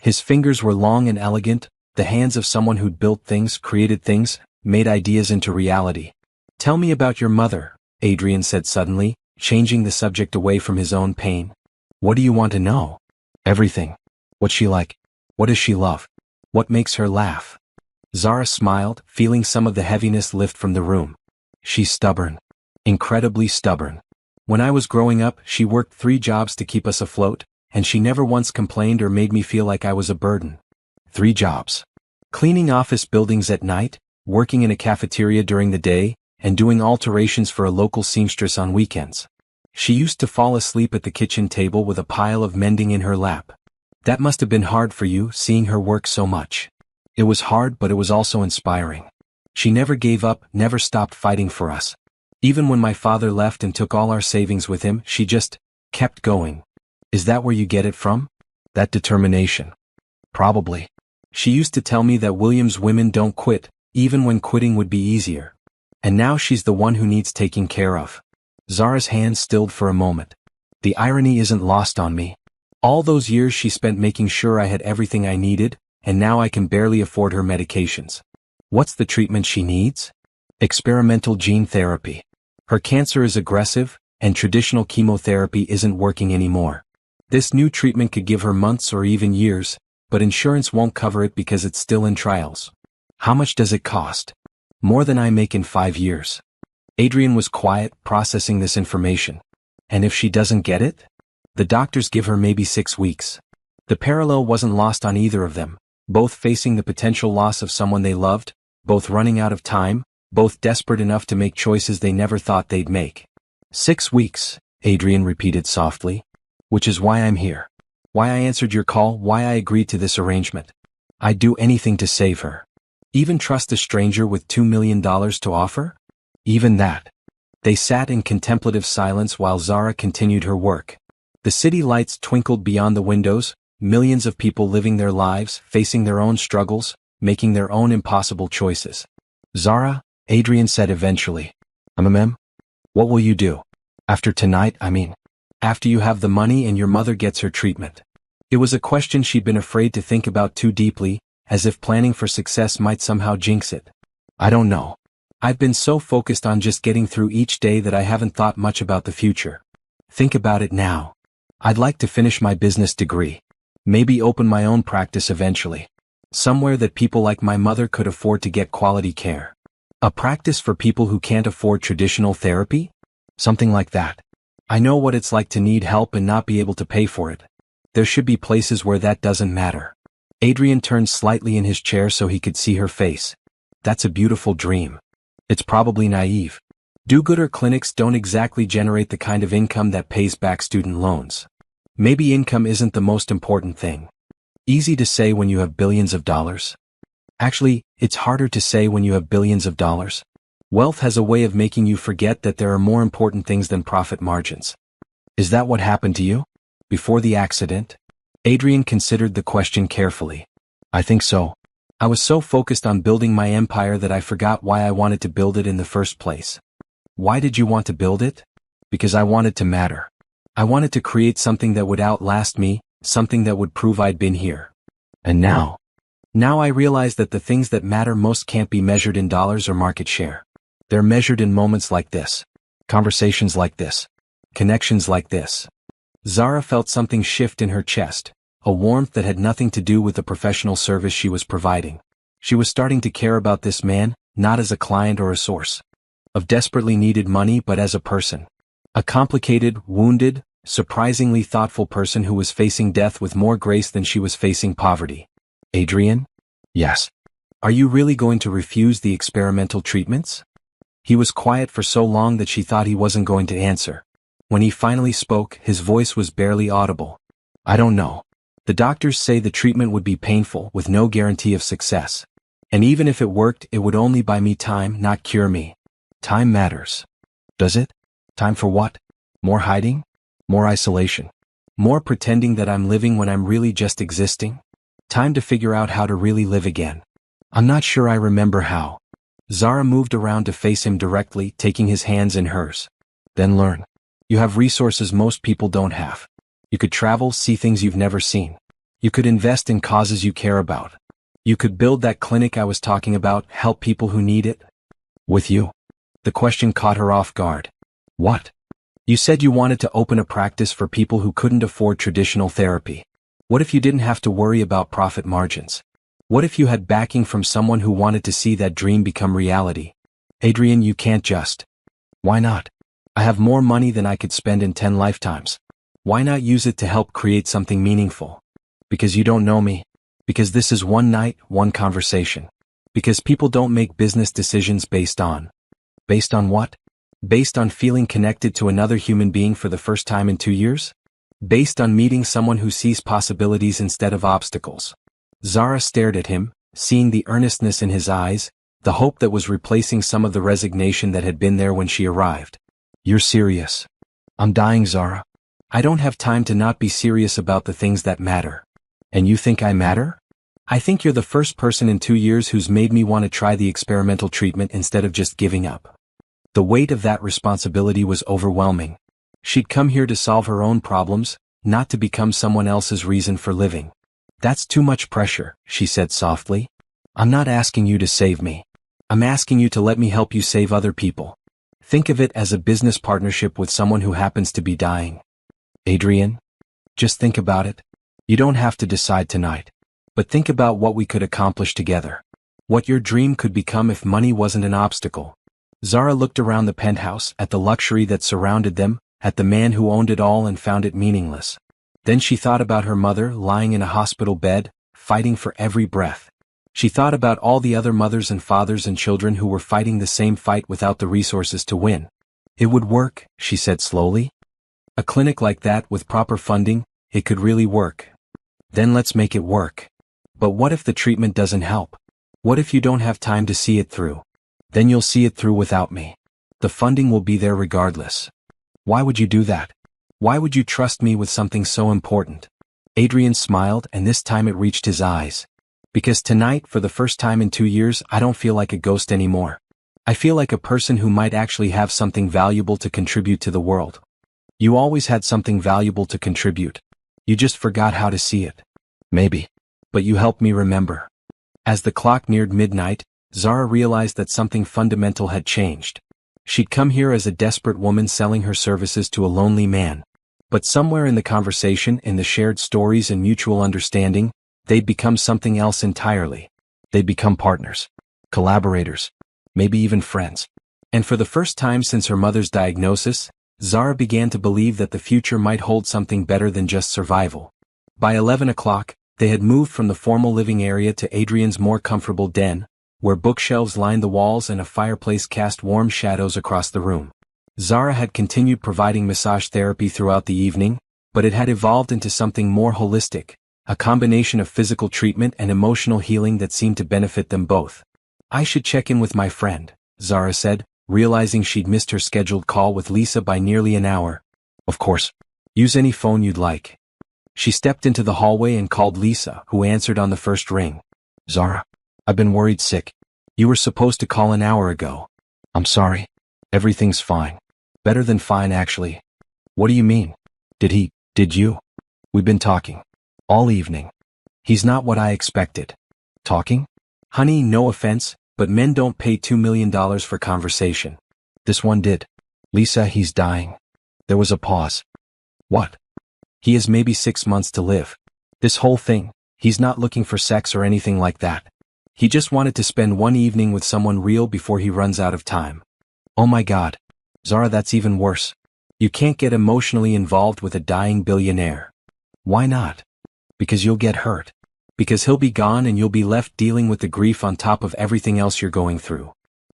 His fingers were long and elegant, the hands of someone who'd built things, created things, made ideas into reality. Tell me about your mother, Adrian said suddenly, changing the subject away from his own pain. What do you want to know? Everything. What's she like? What does she love? What makes her laugh? Zara smiled, feeling some of the heaviness lift from the room. She's stubborn. Incredibly stubborn. When I was growing up, she worked 3 jobs to keep us afloat, and she never once complained or made me feel like I was a burden. 3 jobs. Cleaning office buildings at night, working in a cafeteria during the day, and doing alterations for a local seamstress on weekends. She used to fall asleep at the kitchen table with a pile of mending in her lap. That must have been hard for you, seeing her work so much. It was hard, but it was also inspiring. She never gave up, never stopped fighting for us. Even when my father left and took all our savings with him, she just kept going. Is that where you get it from? That determination? Probably. She used to tell me that Williams women don't quit, even when quitting would be easier. And now she's the one who needs taking care of. Zara's hand stilled for a moment. The irony isn't lost on me. All those years she spent making sure I had everything I needed, and now I can barely afford her medications. What's the treatment she needs? Experimental gene therapy. Her cancer is aggressive, and traditional chemotherapy isn't working anymore. This new treatment could give her months or even years, but insurance won't cover it because it's still in trials. How much does it cost? More than I make in 5 years. Adrian was quiet, processing this information. And if she doesn't get it? The doctors give her maybe 6 weeks. The parallel wasn't lost on either of them, both facing the potential loss of someone they loved, both running out of time, both desperate enough to make choices they never thought they'd make. 6 weeks, Adrian repeated softly. Which is why I'm here. Why I answered your call, why I agreed to this arrangement. I'd do anything to save her. Even trust a stranger with $2 million to offer? Even that. They sat in contemplative silence while Zara continued her work. The city lights twinkled beyond the windows, millions of people living their lives, facing their own struggles, making their own impossible choices. Zara, Adrian said eventually. What will you do? After tonight, After you have the money and your mother gets her treatment. It was a question she'd been afraid to think about too deeply, as if planning for success might somehow jinx it. I don't know. I've been so focused on just getting through each day that I haven't thought much about the future. Think about it now. I'd like to finish my business degree. Maybe open my own practice eventually. Somewhere that people like my mother could afford to get quality care. A practice for people who can't afford traditional therapy? Something like that. I know what it's like to need help and not be able to pay for it. There should be places where that doesn't matter. Adrian turned slightly in his chair so he could see her face. That's a beautiful dream. It's probably naive. Do-gooder clinics don't exactly generate the kind of income that pays back student loans. Maybe income isn't the most important thing. Easy to say when you have billions of dollars. Actually, it's harder to say when you have billions of dollars. Wealth has a way of making you forget that there are more important things than profit margins. Is that what happened to you? Before the accident? Adrian considered the question carefully. I think so. I was so focused on building my empire that I forgot why I wanted to build it in the first place. Why did you want to build it? Because I wanted to matter. I wanted to create something that would outlast me, something that would prove I'd been here. And now I realize that the things that matter most can't be measured in dollars or market share. They're measured in moments like this. Conversations like this. Connections like this. Zara felt something shift in her chest, a warmth that had nothing to do with the professional service she was providing. She was starting to care about this man, not as a client or a source of desperately needed money, but as a person. A complicated, wounded, surprisingly thoughtful person who was facing death with more grace than she was facing poverty. Adrian? Yes. Are you really going to refuse the experimental treatments? He was quiet for so long that she thought he wasn't going to answer. When he finally spoke, his voice was barely audible. I don't know. The doctors say the treatment would be painful, with no guarantee of success. And even if it worked, it would only buy me time, not cure me. Time matters. Does it? Time for what? More hiding? More isolation? More pretending that I'm living when I'm really just existing? Time to figure out how to really live again. I'm not sure I remember how. Zara moved around to face him directly, taking his hands in hers. Then learn. You have resources most people don't have. You could travel, see things you've never seen. You could invest in causes you care about. You could build that clinic I was talking about, help people who need it. With you. The question caught her off guard. What? You said you wanted to open a practice for people who couldn't afford traditional therapy. What if you didn't have to worry about profit margins? What if you had backing from someone who wanted to see that dream become reality? Adrian, you can't just. Why not? I have more money than I could spend in 10 lifetimes. Why not use it to help create something meaningful? Because you don't know me. Because this is one night, one conversation. Because people don't make business decisions based on. Based on what? Based on feeling connected to another human being for the first time in 2 years? Based on meeting someone who sees possibilities instead of obstacles. Zara stared at him, seeing the earnestness in his eyes, the hope that was replacing some of the resignation that had been there when she arrived. You're serious. I'm dying, Zara. I don't have time to not be serious about the things that matter. And you think I matter? I think you're the first person in 2 years who's made me want to try the experimental treatment instead of just giving up. The weight of that responsibility was overwhelming. She'd come here to solve her own problems, not to become someone else's reason for living. That's too much pressure, she said softly. I'm not asking you to save me. I'm asking you to let me help you save other people. Think of it as a business partnership with someone who happens to be dying. Adrian? Just think about it. You don't have to decide tonight. But think about what we could accomplish together. What your dream could become if money wasn't an obstacle. Zara looked around the penthouse, at the luxury that surrounded them, at the man who owned it all and found it meaningless. Then she thought about her mother lying in a hospital bed, fighting for every breath. She thought about all the other mothers and fathers and children who were fighting the same fight without the resources to win. It would work, she said slowly. A clinic like that with proper funding, it could really work. Then let's make it work. But what if the treatment doesn't help? What if you don't have time to see it through? Then you'll see it through without me. The funding will be there regardless. Why would you do that? Why would you trust me with something so important? Adrian smiled, and this time it reached his eyes. Because tonight, for the first time in 2 years, I don't feel like a ghost anymore. I feel like a person who might actually have something valuable to contribute to the world. You always had something valuable to contribute. You just forgot how to see it. Maybe. But you helped me remember. As the clock neared midnight, Zara realized that something fundamental had changed. She'd come here as a desperate woman selling her services to a lonely man. But somewhere in the conversation, in the shared stories and mutual understanding, they'd become something else entirely. They'd become partners, collaborators, maybe even friends. And for the first time since her mother's diagnosis, Zara began to believe that the future might hold something better than just survival. By 11 o'clock, they had moved from the formal living area to Adrian's more comfortable den, where bookshelves lined the walls and a fireplace cast warm shadows across the room. Zara had continued providing massage therapy throughout the evening, but it had evolved into something more holistic, a combination of physical treatment and emotional healing that seemed to benefit them both. I should check in with my friend, Zara said, realizing she'd missed her scheduled call with Lisa by nearly an hour. Of course. Use any phone you'd like. She stepped into the hallway and called Lisa, who answered on the first ring. Zara, I've been worried sick. You were supposed to call an hour ago. I'm sorry. Everything's fine. Better than fine, actually. What do you mean? Did you? We've been talking. All evening. He's not what I expected. Talking? Honey, no offense, but men don't pay $2 million for conversation. This one did. Lisa, he's dying. There was a pause. What? He has maybe 6 months to live. This whole thing, he's not looking for sex or anything like that. He just wanted to spend one evening with someone real before he runs out of time. Oh my God. Zara, that's even worse. You can't get emotionally involved with a dying billionaire. Why not? Because you'll get hurt. Because he'll be gone and you'll be left dealing with the grief on top of everything else you're going through.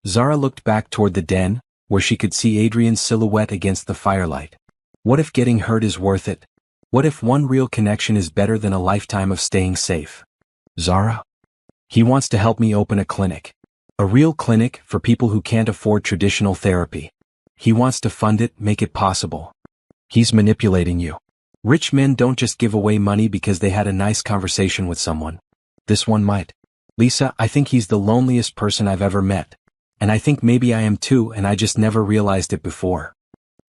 Zara looked back toward the den, where she could see Adrian's silhouette against the firelight. What if getting hurt is worth it? What if one real connection is better than a lifetime of staying safe? Zara? He wants to help me open a clinic. A real clinic for people who can't afford traditional therapy. He wants to fund it, make it possible. He's manipulating you. Rich men don't just give away money because they had a nice conversation with someone. This one might. Lisa, I think he's the loneliest person I've ever met. And I think maybe I am too, and I just never realized it before.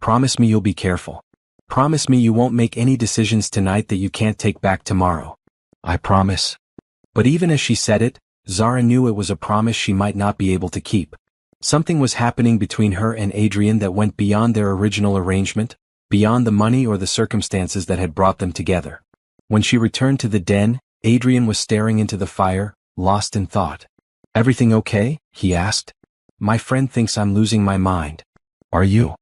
Promise me you'll be careful. Promise me you won't make any decisions tonight that you can't take back tomorrow. I promise. But even as she said it, Zara knew it was a promise she might not be able to keep. Something was happening between her and Adrian that went beyond their original arrangement, beyond the money or the circumstances that had brought them together. When she returned to the den, Adrian was staring into the fire, lost in thought. "Everything okay?" he asked. "My friend thinks I'm losing my mind." "Are you?"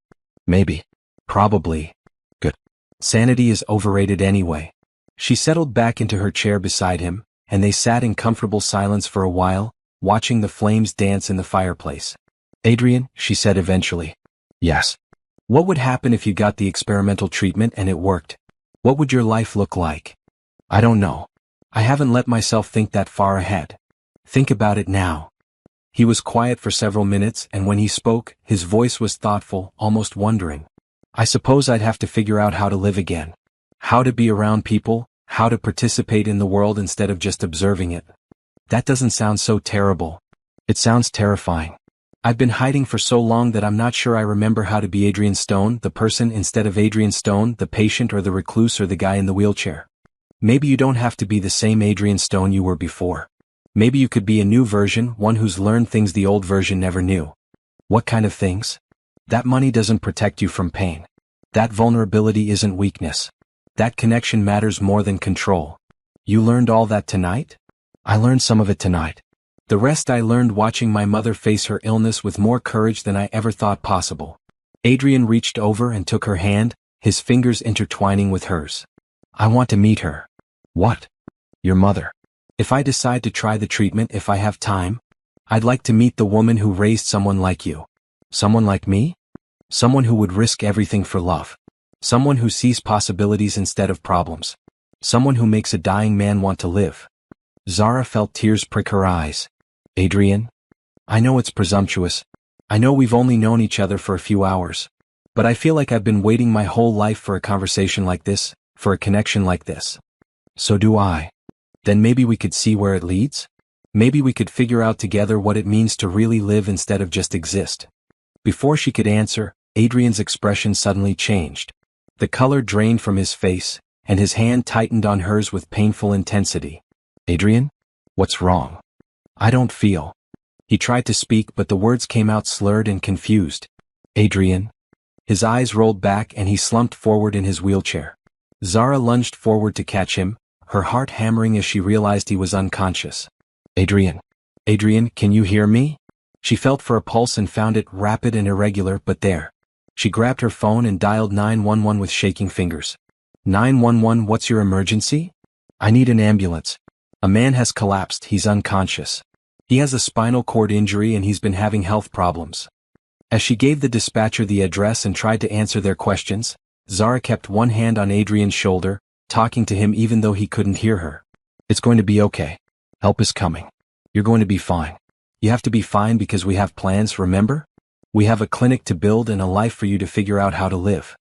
"Maybe. Probably. Good. Sanity is overrated anyway." She settled back into her chair beside him, and they sat in comfortable silence for a while, watching the flames dance in the fireplace. "Adrian," she said eventually. "Yes." "What would happen if you got the experimental treatment and it worked? What would your life look like?" "I don't know. I haven't let myself think that far ahead." "Think about it now." He was quiet for several minutes, and when he spoke, his voice was thoughtful, almost wondering. "I suppose I'd have to figure out how to live again. How to be around people, how to participate in the world instead of just observing it." "That doesn't sound so terrible." "It sounds terrifying. I've been hiding for so long that I'm not sure I remember how to be Adrian Stone, the person instead of Adrian Stone, the patient or the recluse or the guy in the wheelchair. Maybe you don't have to be the same Adrian Stone you were before. Maybe you could be a new version, one who's learned things the old version never knew." "What kind of things?" "That money doesn't protect you from pain. That vulnerability isn't weakness. That connection matters more than control." "You learned all that tonight?" "I learned some of it tonight. The rest I learned watching my mother face her illness with more courage than I ever thought possible." Adrian reached over and took her hand, his fingers intertwining with hers. "I want to meet her." "What?" "Your mother. If I decide to try the treatment, if I have time, I'd like to meet the woman who raised someone like you." "Someone like me?" "Someone who would risk everything for love. Someone who sees possibilities instead of problems. Someone who makes a dying man want to live." Zara felt tears prick her eyes. "Adrian? I know it's presumptuous. I know we've only known each other for a few hours. But I feel like I've been waiting my whole life for a conversation like this, for a connection like this." "So do I. Then maybe we could see where it leads? Maybe we could figure out together what it means to really live instead of just exist." Before she could answer, Adrian's expression suddenly changed. The color drained from his face, and his hand tightened on hers with painful intensity. "Adrian? What's wrong?" "I don't feel." He tried to speak, but the words came out slurred and confused. "Adrian?" His eyes rolled back and he slumped forward in his wheelchair. Zara lunged forward to catch him, her heart hammering as she realized he was unconscious. "Adrian? Adrian, can you hear me?" She felt for a pulse and found it rapid and irregular, but there. She grabbed her phone and dialed 911 with shaking fingers. 911, what's your emergency?" "I need an ambulance. A man has collapsed, he's unconscious. He has a spinal cord injury and he's been having health problems." As she gave the dispatcher the address and tried to answer their questions, Zara kept one hand on Adrian's shoulder, talking to him even though he couldn't hear her. "It's going to be okay. Help is coming. You're going to be fine. You have to be fine because we have plans, remember? We have a clinic to build and a life for you to figure out how to live."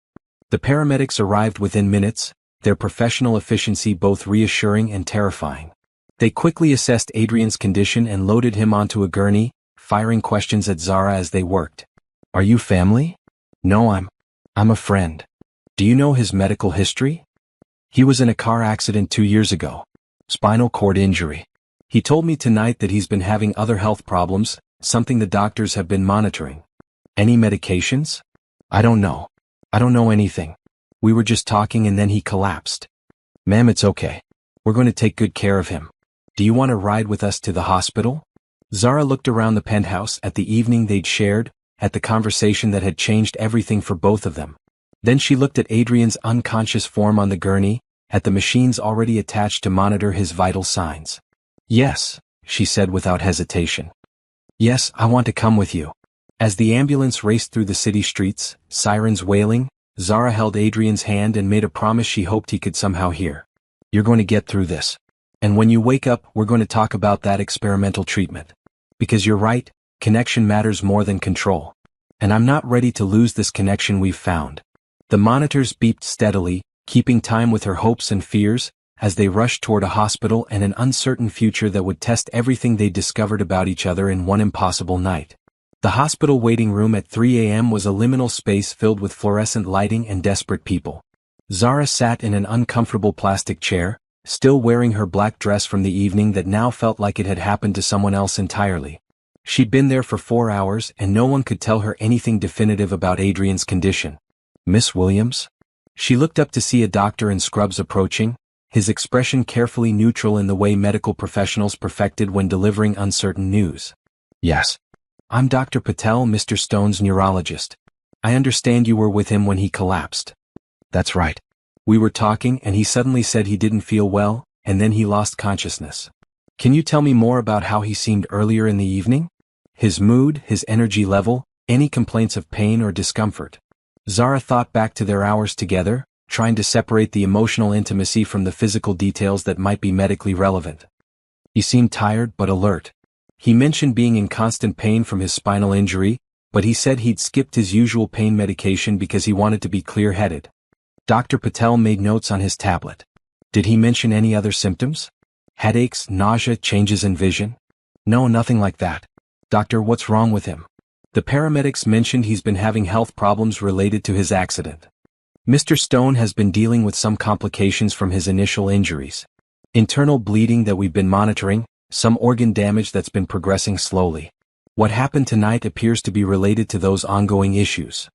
The paramedics arrived within minutes, their professional efficiency both reassuring and terrifying. They quickly assessed Adrian's condition and loaded him onto a gurney, firing questions at Zara as they worked. "Are you family?" "No, I'm a friend." "Do you know his medical history?" "He was in a car accident 2 years ago. Spinal cord injury. He told me tonight that he's been having other health problems, something the doctors have been monitoring." "Any medications?" "I don't know. I don't know anything. We were just talking and then he collapsed." "Ma'am, it's okay. We're going to take good care of him. Do you want to ride with us to the hospital?" Zara looked around the penthouse at the evening they'd shared, at the conversation that had changed everything for both of them. Then she looked at Adrian's unconscious form on the gurney, at the machines already attached to monitor his vital signs. "Yes," she said without hesitation. "Yes, I want to come with you." As the ambulance raced through the city streets, sirens wailing, Zara held Adrian's hand and made a promise she hoped he could somehow hear. "You're going to get through this. And when you wake up, we're going to talk about that experimental treatment. Because you're right, connection matters more than control. And I'm not ready to lose this connection we've found." The monitors beeped steadily, keeping time with her hopes and fears, as they rushed toward a hospital and an uncertain future that would test everything they'd discovered about each other in one impossible night. The hospital waiting room at 3 a.m. was a liminal space filled with fluorescent lighting and desperate people. Zara sat in an uncomfortable plastic chair, still wearing her black dress from the evening that now felt like it had happened to someone else entirely. She'd been there for 4 hours and no one could tell her anything definitive about Adrian's condition. Miss Williams? She looked up to see a doctor in scrubs approaching, his expression carefully neutral in the way medical professionals perfected when delivering uncertain news. Yes. I'm Dr. Patel, Mr. Stone's neurologist. I understand you were with him when he collapsed. That's right. We were talking and he suddenly said he didn't feel well, and then he lost consciousness. Can you tell me more about how he seemed earlier in the evening? His mood, his energy level, any complaints of pain or discomfort? Zara thought back to their hours together, trying to separate the emotional intimacy from the physical details that might be medically relevant. He seemed tired but alert. He mentioned being in constant pain from his spinal injury, but he said he'd skipped his usual pain medication because he wanted to be clear-headed. Dr. Patel made notes on his tablet. Did he mention any other symptoms? Headaches, nausea, changes in vision? No, nothing like that. Doctor, what's wrong with him? The paramedics mentioned he's been having health problems related to his accident. Mr. Stone has been dealing with some complications from his initial injuries. Internal bleeding that we've been monitoring, some organ damage that's been progressing slowly. What happened tonight appears to be related to those ongoing issues.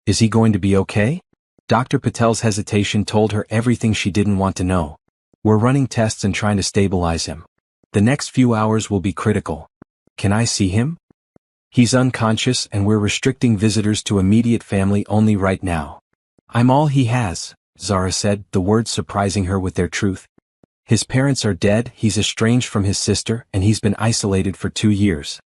Is he going to be okay? Dr. Patel's hesitation told her everything she didn't want to know. We're running tests and trying to stabilize him. The next few hours will be critical. Can I see him? He's unconscious and we're restricting visitors to immediate family only right now. I'm all he has, Zara said, the words surprising her with their truth. His parents are dead, he's estranged from his sister, and he's been isolated for 2 years.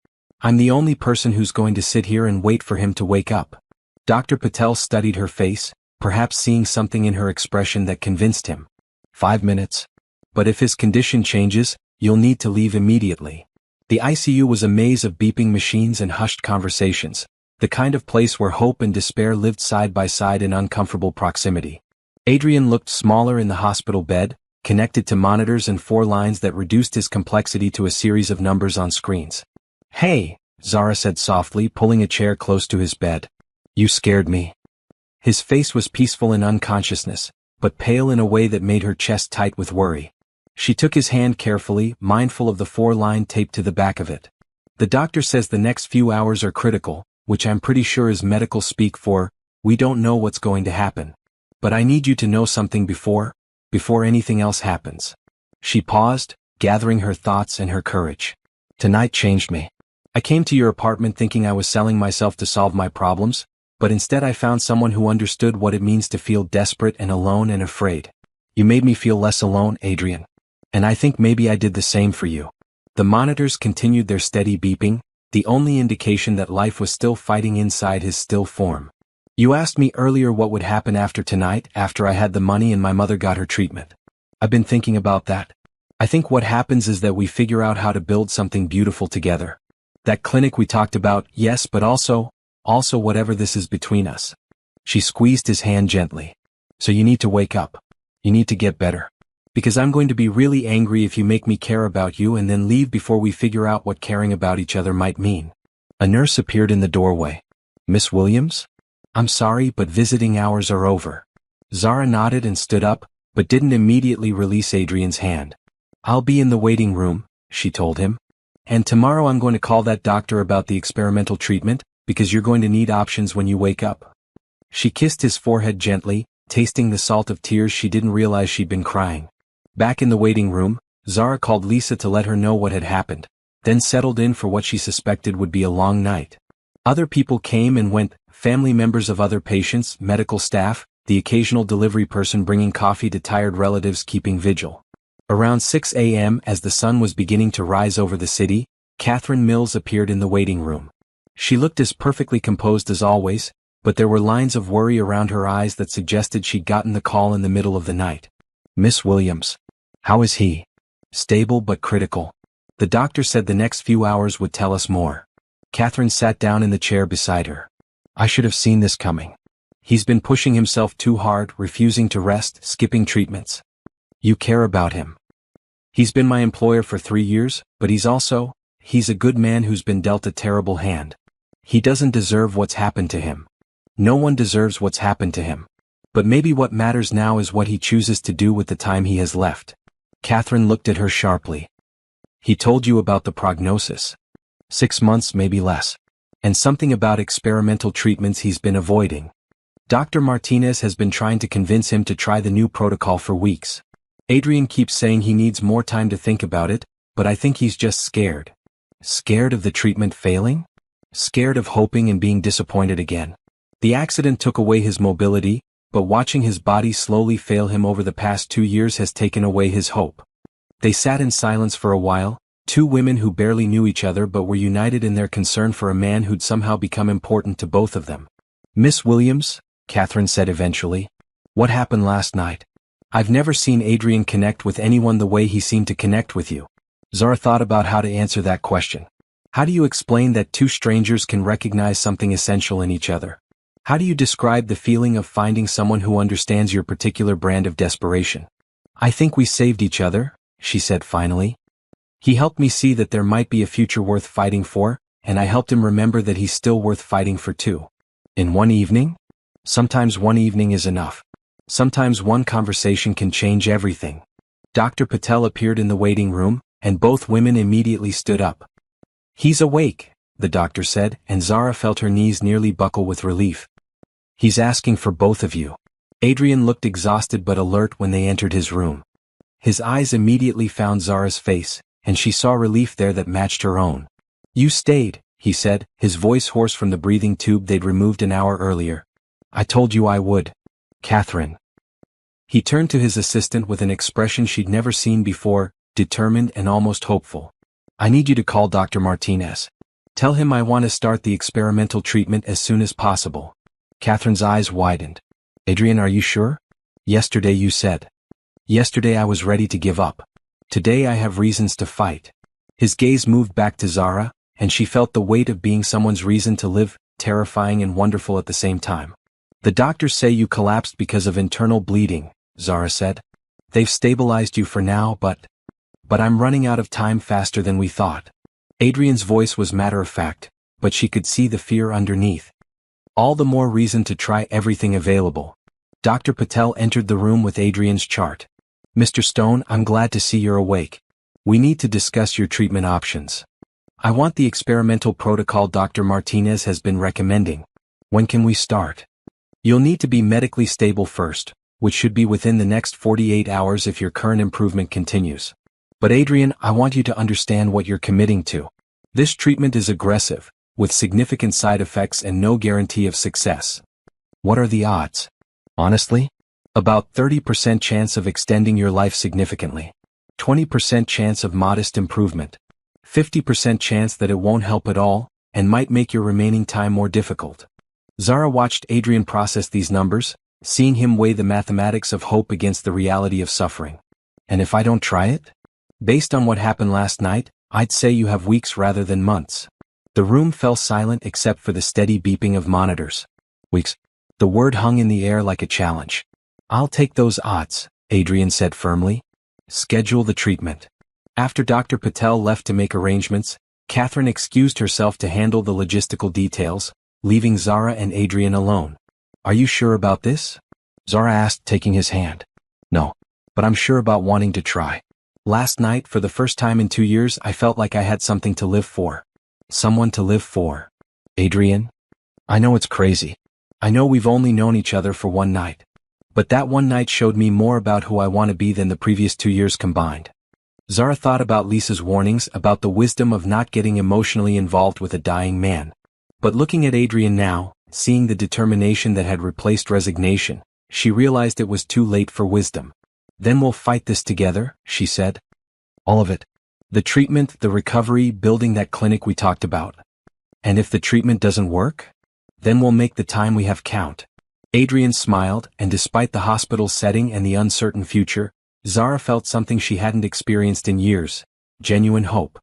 I'm the only person who's going to sit here and wait for him to wake up. Dr. Patel studied her face, perhaps seeing something in her expression that convinced him. 5 minutes. But if his condition changes, you'll need to leave immediately. The ICU was a maze of beeping machines and hushed conversations, the kind of place where hope and despair lived side by side in uncomfortable proximity. Adrian looked smaller in the hospital bed, connected to monitors and 4 lines that reduced his complexity to a series of numbers on screens. Hey, Zara said softly, pulling a chair close to his bed. You scared me. His face was peaceful in unconsciousness, but pale in a way that made her chest tight with worry. She took his hand carefully, mindful of the 4-line taped to the back of it. The doctor says the next few hours are critical, which I'm pretty sure is medical speak for, we don't know what's going to happen. But I need you to know something before anything else happens. She paused, gathering her thoughts and her courage. Tonight changed me. I came to your apartment thinking I was selling myself to solve my problems, but instead I found someone who understood what it means to feel desperate and alone and afraid. You made me feel less alone, Adrian. And I think maybe I did the same for you. The monitors continued their steady beeping, the only indication that life was still fighting inside his still form. You asked me earlier what would happen after tonight, after I had the money and my mother got her treatment. I've been thinking about that. I think what happens is that we figure out how to build something beautiful together. That clinic we talked about, yes, but also whatever this is between us. She squeezed his hand gently. So you need to wake up. You need to get better. Because I'm going to be really angry if you make me care about you and then leave before we figure out what caring about each other might mean. A nurse appeared in the doorway. Miss Williams? I'm sorry, but visiting hours are over. Zara nodded and stood up, but didn't immediately release Adrian's hand. I'll be in the waiting room, she told him. And tomorrow I'm going to call that doctor about the experimental treatment, because you're going to need options when you wake up. She kissed his forehead gently, tasting the salt of tears she didn't realize she'd been crying. Back in the waiting room, Zara called Lisa to let her know what had happened, then settled in for what she suspected would be a long night. Other people came and went, family members of other patients, medical staff, the occasional delivery person bringing coffee to tired relatives keeping vigil. Around 6 a.m. as the sun was beginning to rise over the city, Catherine Mills appeared in the waiting room. She looked as perfectly composed as always, but there were lines of worry around her eyes that suggested she'd gotten the call in the middle of the night. Miss Williams. How is he? Stable but critical. The doctor said the next few hours would tell us more. Catherine sat down in the chair beside her. I should have seen this coming. He's been pushing himself too hard, refusing to rest, skipping treatments. You care about him. He's been my employer for 3 years, but he's a good man who's been dealt a terrible hand. He doesn't deserve what's happened to him. No one deserves what's happened to him. But maybe what matters now is what he chooses to do with the time he has left. Catherine looked at her sharply. He told you about the prognosis. 6 months, maybe less. And something about experimental treatments he's been avoiding. Dr. Martinez has been trying to convince him to try the new protocol for weeks. Adrian keeps saying he needs more time to think about it, but I think he's just scared. Scared of the treatment failing? Scared of hoping and being disappointed again. The accident took away his mobility, but watching his body slowly fail him over the past 2 years has taken away his hope. They sat in silence for a while, two women who barely knew each other but were united in their concern for a man who'd somehow become important to both of them. "Miss Williams," Catherine said eventually, "what happened last night? I've never seen Adrian connect with anyone the way he seemed to connect with you." Zara thought about how to answer that question. How do you explain that two strangers can recognize something essential in each other? How do you describe the feeling of finding someone who understands your particular brand of desperation? "I think we saved each other," she said finally. "He helped me see that there might be a future worth fighting for, and I helped him remember that he's still worth fighting for too." In one evening? Sometimes one evening is enough. Sometimes one conversation can change everything. Dr. Patel appeared in the waiting room, and both women immediately stood up. "He's awake," the doctor said, and Zara felt her knees nearly buckle with relief. "He's asking for both of you." Adrian looked exhausted but alert when they entered his room. His eyes immediately found Zara's face, and she saw relief there that matched her own. "You stayed," he said, his voice hoarse from the breathing tube they'd removed an hour earlier. "I told you I would. Catherine." He turned to his assistant with an expression she'd never seen before, determined and almost hopeful. "I need you to call Dr. Martinez. Tell him I want to start the experimental treatment as soon as possible." Catherine's eyes widened. "Adrian, are you sure? Yesterday you said." "Yesterday I was ready to give up. Today I have reasons to fight." His gaze moved back to Zara, and she felt the weight of being someone's reason to live, terrifying and wonderful at the same time. "The doctors say you collapsed because of internal bleeding," Zara said. "They've stabilized you for now, but I'm running out of time faster than we thought." Adrian's voice was matter-of-fact, but she could see the fear underneath. "All the more reason to try everything available." Dr. Patel entered the room with Adrian's chart. "Mr. Stone, I'm glad to see you're awake. We need to discuss your treatment options. I want the experimental protocol Dr. Martinez has been recommending. When can we start? You'll need to be medically stable first, which should be within the next 48 hours if your current improvement continues. But Adrian, I want you to understand what you're committing to. This treatment is aggressive, with significant side effects and no guarantee of success." "What are the odds?" "Honestly? About 30% chance of extending your life significantly. 20% chance of modest improvement. 50% chance that it won't help at all, and might make your remaining time more difficult." Zara watched Adrian process these numbers, seeing him weigh the mathematics of hope against the reality of suffering. "And if I don't try it? Based on what happened last night, I'd say you have weeks rather than months." The room fell silent except for the steady beeping of monitors. "Weeks." The word hung in the air like a challenge. "I'll take those odds," Adrian said firmly. "Schedule the treatment." After Dr. Patel left to make arrangements, Catherine excused herself to handle the logistical details, leaving Zara and Adrian alone. "Are you sure about this?" Zara asked, taking his hand. "No, but I'm sure about wanting to try. Last night, for the first time in 2 years, I felt like I had something to live for. Someone to live for." "Adrian? I know it's crazy. I know we've only known each other for one night. But that one night showed me more about who I want to be than the previous 2 years combined." Zara thought about Lisa's warnings about the wisdom of not getting emotionally involved with a dying man. But looking at Adrian now, seeing the determination that had replaced resignation, she realized it was too late for wisdom. "Then we'll fight this together," she said. "All of it. The treatment, the recovery, building that clinic we talked about. And if the treatment doesn't work? Then we'll make the time we have count." Adrian smiled, and despite the hospital setting and the uncertain future, Zara felt something she hadn't experienced in years: genuine hope.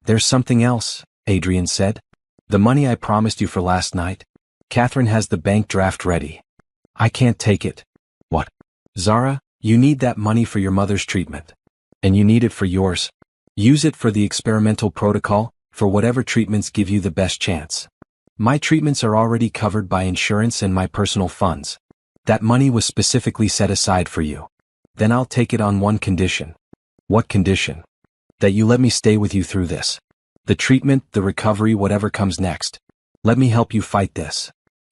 "There's something else," Adrian said. "The money I promised you for last night. Catherine has the bank draft ready. I can't take it." "What?" "Zara, you need that money for your mother's treatment. And you need it for yours. Use it for the experimental protocol, for whatever treatments give you the best chance. My treatments are already covered by insurance and my personal funds. That money was specifically set aside for you. Then I'll take it on one condition." "What condition?" "That you let me stay with you through this." The treatment, the recovery, whatever comes next. Let me help you fight this.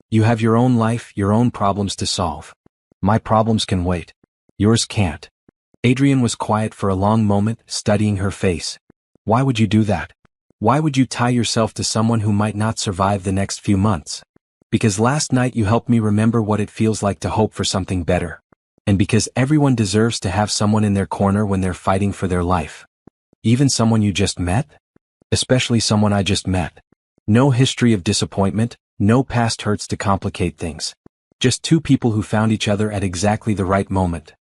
You have your own life, your own problems to solve. My problems can wait. Yours can't. Adrian was quiet for a long moment, studying her face. Why would you do that? Why would you tie yourself to someone who might not survive the next few months? Because last night you helped me remember what it feels like to hope for something better. And because everyone deserves to have someone in their corner when they're fighting for their life. Even someone you just met? Especially someone I just met. No history of disappointment, no past hurts to complicate things. Just two people who found each other at exactly the right moment.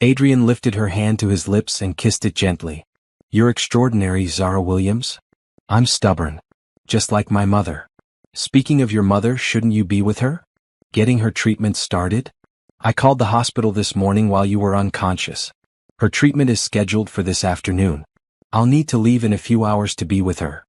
Adrian lifted her hand to his lips and kissed it gently. You're extraordinary, Zara Williams. I'm stubborn. Just like my mother. Speaking of your mother, shouldn't you be with her? Getting her treatment started? I called the hospital this morning while you were unconscious. Her treatment is scheduled for this afternoon. I'll need to leave in a few hours to be with her.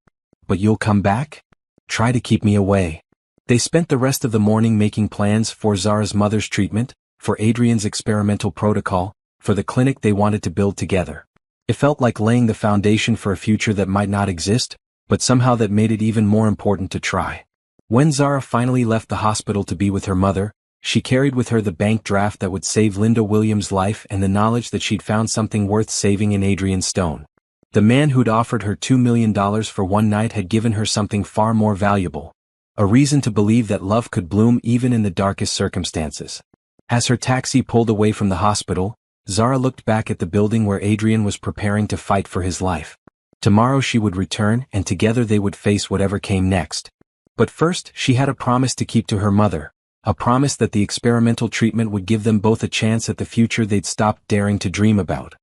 But you'll come back? Try to keep me away. They spent the rest of the morning making plans for Zara's mother's treatment, for Adrian's experimental protocol, for the clinic they wanted to build together. It felt like laying the foundation for a future that might not exist, but somehow that made it even more important to try. When Zara finally left the hospital to be with her mother, she carried with her the bank draft that would save Linda Williams' life and the knowledge that she'd found something worth saving in Adrian Stone. The man who'd offered her $2 million for one night had given her something far more valuable. A reason to believe that love could bloom even in the darkest circumstances. As her taxi pulled away from the hospital, Zara looked back at the building where Adrian was preparing to fight for his life. Tomorrow she would return and together they would face whatever came next. But first, she had a promise to keep to her mother. A promise that the experimental treatment would give them both a chance at the future they'd stopped daring to dream about.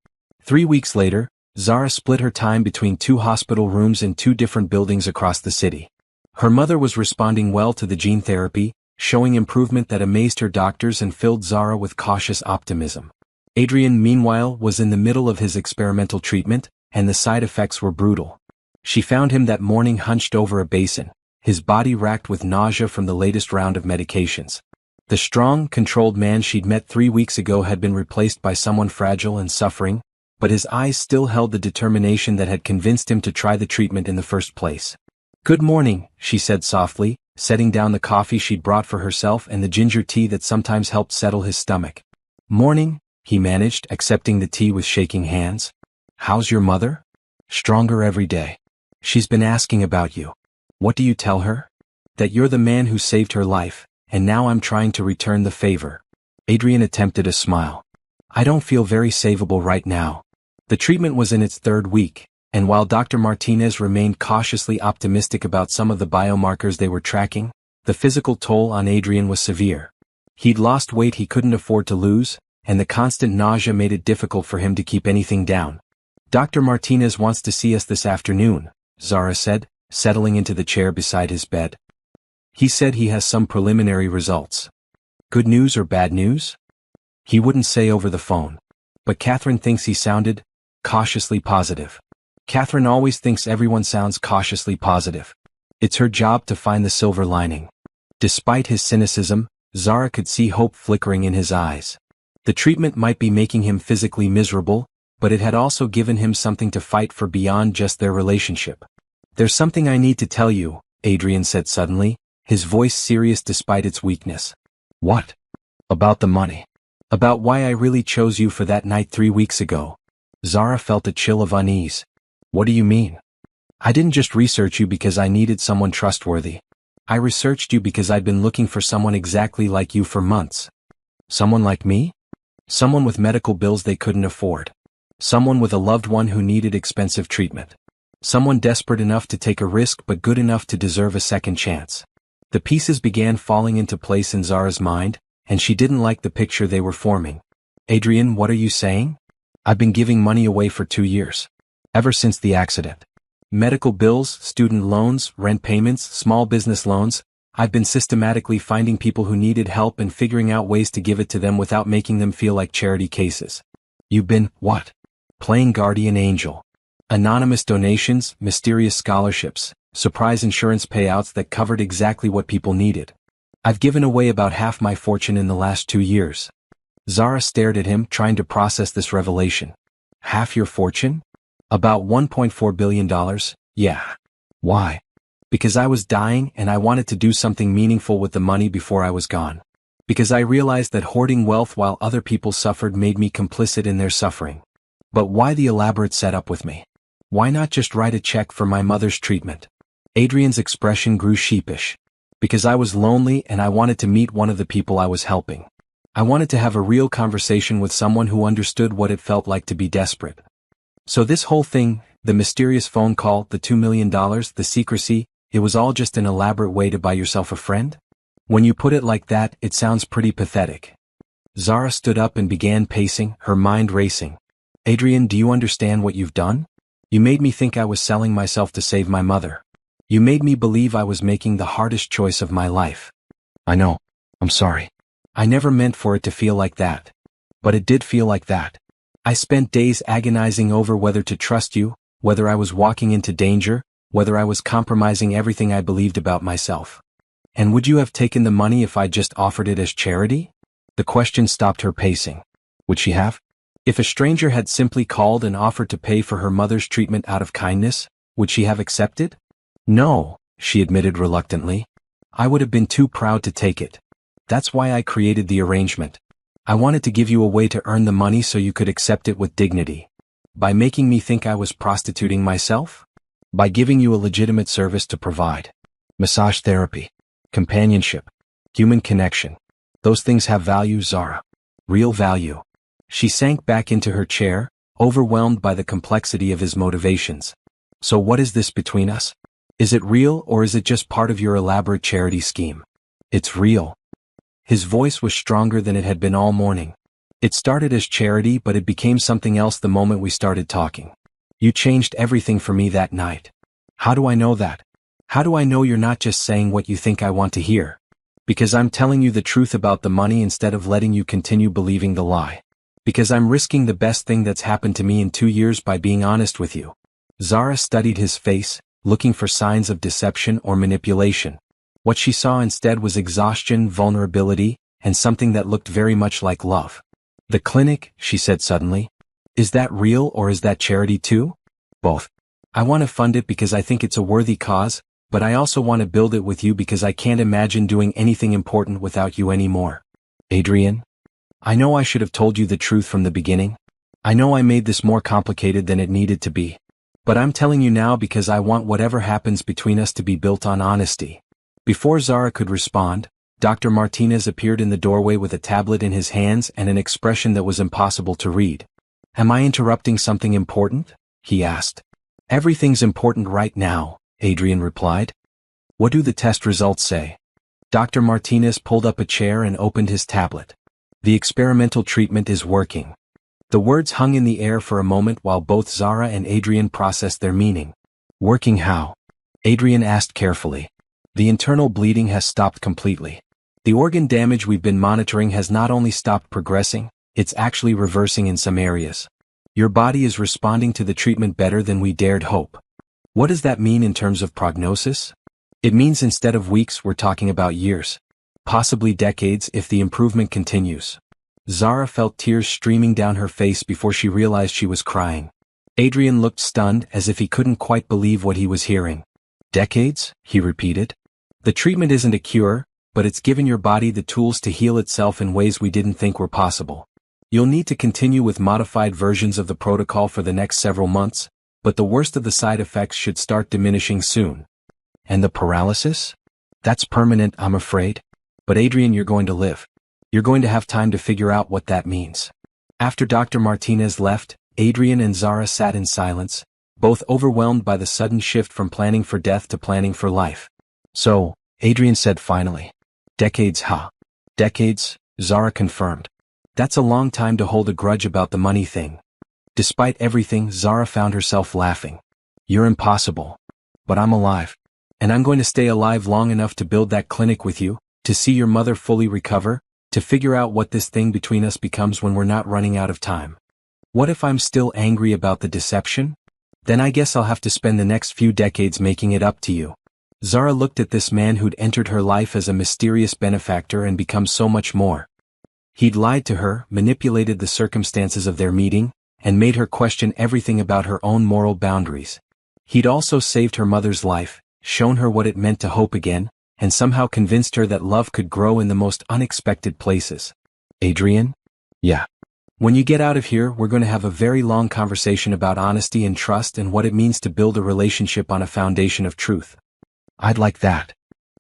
3 weeks later, Zara split her time between 2 hospital rooms in 2 different buildings across the city. Her mother was responding well to the gene therapy, showing improvement that amazed her doctors and filled Zara with cautious optimism. Adrian, meanwhile, was in the middle of his experimental treatment, and the side effects were brutal. She found him that morning hunched over a basin, his body racked with nausea from the latest round of medications. The strong, controlled man she'd met 3 weeks ago had been replaced by someone fragile and suffering, but his eyes still held the determination that had convinced him to try the treatment in the first place. Good morning, she said softly, setting down the coffee she'd brought for herself and the ginger tea that sometimes helped settle his stomach. Morning, he managed, accepting the tea with shaking hands. How's your mother? Stronger every day. She's been asking about you. What do you tell her? That you're the man who saved her life, and now I'm trying to return the favor. Adrian attempted a smile. I don't feel very savable right now. The treatment was in its 3rd week, and while Dr. Martinez remained cautiously optimistic about some of the biomarkers they were tracking, the physical toll on Adrian was severe. He'd lost weight he couldn't afford to lose, and the constant nausea made it difficult for him to keep anything down. Dr. Martinez wants to see us this afternoon, Zara said, settling into the chair beside his bed. He said he has some preliminary results. Good news or bad news? He wouldn't say over the phone. But Catherine thinks he sounded cautiously positive. Catherine always thinks everyone sounds cautiously positive. It's her job to find the silver lining. Despite his cynicism, Zara could see hope flickering in his eyes. The treatment might be making him physically miserable, but it had also given him something to fight for beyond just their relationship. There's something I need to tell you, Adrian said suddenly, his voice serious despite its weakness. What? About the money. About why I really chose you for that night 3 weeks ago. Zara felt a chill of unease. What do you mean? I didn't just research you because I needed someone trustworthy. I researched you because I'd been looking for someone exactly like you for months. Someone like me? Someone with medical bills they couldn't afford. Someone with a loved one who needed expensive treatment. Someone desperate enough to take a risk but good enough to deserve a second chance. The pieces began falling into place in Zara's mind, and she didn't like the picture they were forming. Adrian, what are you saying? I've been giving money away for 2 years. Ever since the accident. Medical bills, student loans, rent payments, small business loans. I've been systematically finding people who needed help and figuring out ways to give it to them without making them feel like charity cases. You've been, what? Playing guardian angel. Anonymous donations, mysterious scholarships, surprise insurance payouts that covered exactly what people needed. I've given away about half my fortune in the last 2 years. Zara stared at him, trying to process this revelation. Half your fortune? About $1.4 billion, yeah. Why? Because I was dying and I wanted to do something meaningful with the money before I was gone. Because I realized that hoarding wealth while other people suffered made me complicit in their suffering. But why the elaborate setup with me? Why not just write a check for my mother's treatment? Adrian's expression grew sheepish. Because I was lonely and I wanted to meet one of the people I was helping. I wanted to have a real conversation with someone who understood what it felt like to be desperate. So this whole thing, the mysterious phone call, the $2 million, the secrecy, it was all just an elaborate way to buy yourself a friend? When you put it like that, it sounds pretty pathetic. Zara stood up and began pacing, her mind racing. Adrian, do you understand what you've done? You made me think I was selling myself to save my mother. You made me believe I was making the hardest choice of my life. I know. I'm sorry. I never meant for it to feel like that. But it did feel like that. I spent days agonizing over whether to trust you, whether I was walking into danger, whether I was compromising everything I believed about myself. And would you have taken the money if I just offered it as charity? The question stopped her pacing. Would she have? If a stranger had simply called and offered to pay for her mother's treatment out of kindness, would she have accepted? No, she admitted reluctantly. I would have been too proud to take it. That's why I created the arrangement. I wanted to give you a way to earn the money so you could accept it with dignity. By making me think I was prostituting myself? By giving you a legitimate service to provide. Massage therapy. Companionship. Human connection. Those things have value, Zara. Real value. She sank back into her chair, overwhelmed by the complexity of his motivations. So what is this between us? Is it real or is it just part of your elaborate charity scheme? It's real. His voice was stronger than it had been all morning. It started as charity, but it became something else the moment we started talking. You changed everything for me that night. How do I know that? How do I know you're not just saying what you think I want to hear? Because I'm telling you the truth about the money instead of letting you continue believing the lie. Because I'm risking the best thing that's happened to me in 2 years by being honest with you. Zara studied his face, looking for signs of deception or manipulation. What she saw instead was exhaustion, vulnerability, and something that looked very much like love. The clinic, she said suddenly. Is that real or is that charity too? Both. I want to fund it because I think it's a worthy cause, but I also want to build it with you because I can't imagine doing anything important without you anymore. Adrian? I know I should have told you the truth from the beginning. I know I made this more complicated than it needed to be. But I'm telling you now because I want whatever happens between us to be built on honesty. Before Zara could respond, Dr. Martinez appeared in the doorway with a tablet in his hands and an expression that was impossible to read. Am I interrupting something important? He asked. Everything's important right now, Adrian replied. What do the test results say? Dr. Martinez pulled up a chair and opened his tablet. The experimental treatment is working. The words hung in the air for a moment while both Zara and Adrian processed their meaning. Working how? Adrian asked carefully. The internal bleeding has stopped completely. The organ damage we've been monitoring has not only stopped progressing, it's actually reversing in some areas. Your body is responding to the treatment better than we dared hope. What does that mean in terms of prognosis? It means instead of weeks we're talking about years. Possibly decades if the improvement continues. Zara felt tears streaming down her face before she realized she was crying. Adrian looked stunned as if he couldn't quite believe what he was hearing. Decades? He repeated. The treatment isn't a cure, but it's given your body the tools to heal itself in ways we didn't think were possible. You'll need to continue with modified versions of the protocol for the next several months, but the worst of the side effects should start diminishing soon. And the paralysis? That's permanent, I'm afraid. But Adrian, you're going to live. You're going to have time to figure out what that means. After Dr. Martinez left, Adrian and Zara sat in silence, both overwhelmed by the sudden shift from planning for death to planning for life. So, Adrian said finally. Decades, huh? Decades, Zara confirmed. That's a long time to hold a grudge about the money thing. Despite everything, Zara found herself laughing. You're impossible. But I'm alive. And I'm going to stay alive long enough to build that clinic with you, to see your mother fully recover, to figure out what this thing between us becomes when we're not running out of time. What if I'm still angry about the deception? Then I guess I'll have to spend the next few decades making it up to you. Zara looked at this man who'd entered her life as a mysterious benefactor and become so much more. He'd lied to her, manipulated the circumstances of their meeting, and made her question everything about her own moral boundaries. He'd also saved her mother's life, shown her what it meant to hope again, and somehow convinced her that love could grow in the most unexpected places. Adrian? Yeah. When you get out of here, we're going to have a very long conversation about honesty and trust and what it means to build a relationship on a foundation of truth. I'd like that.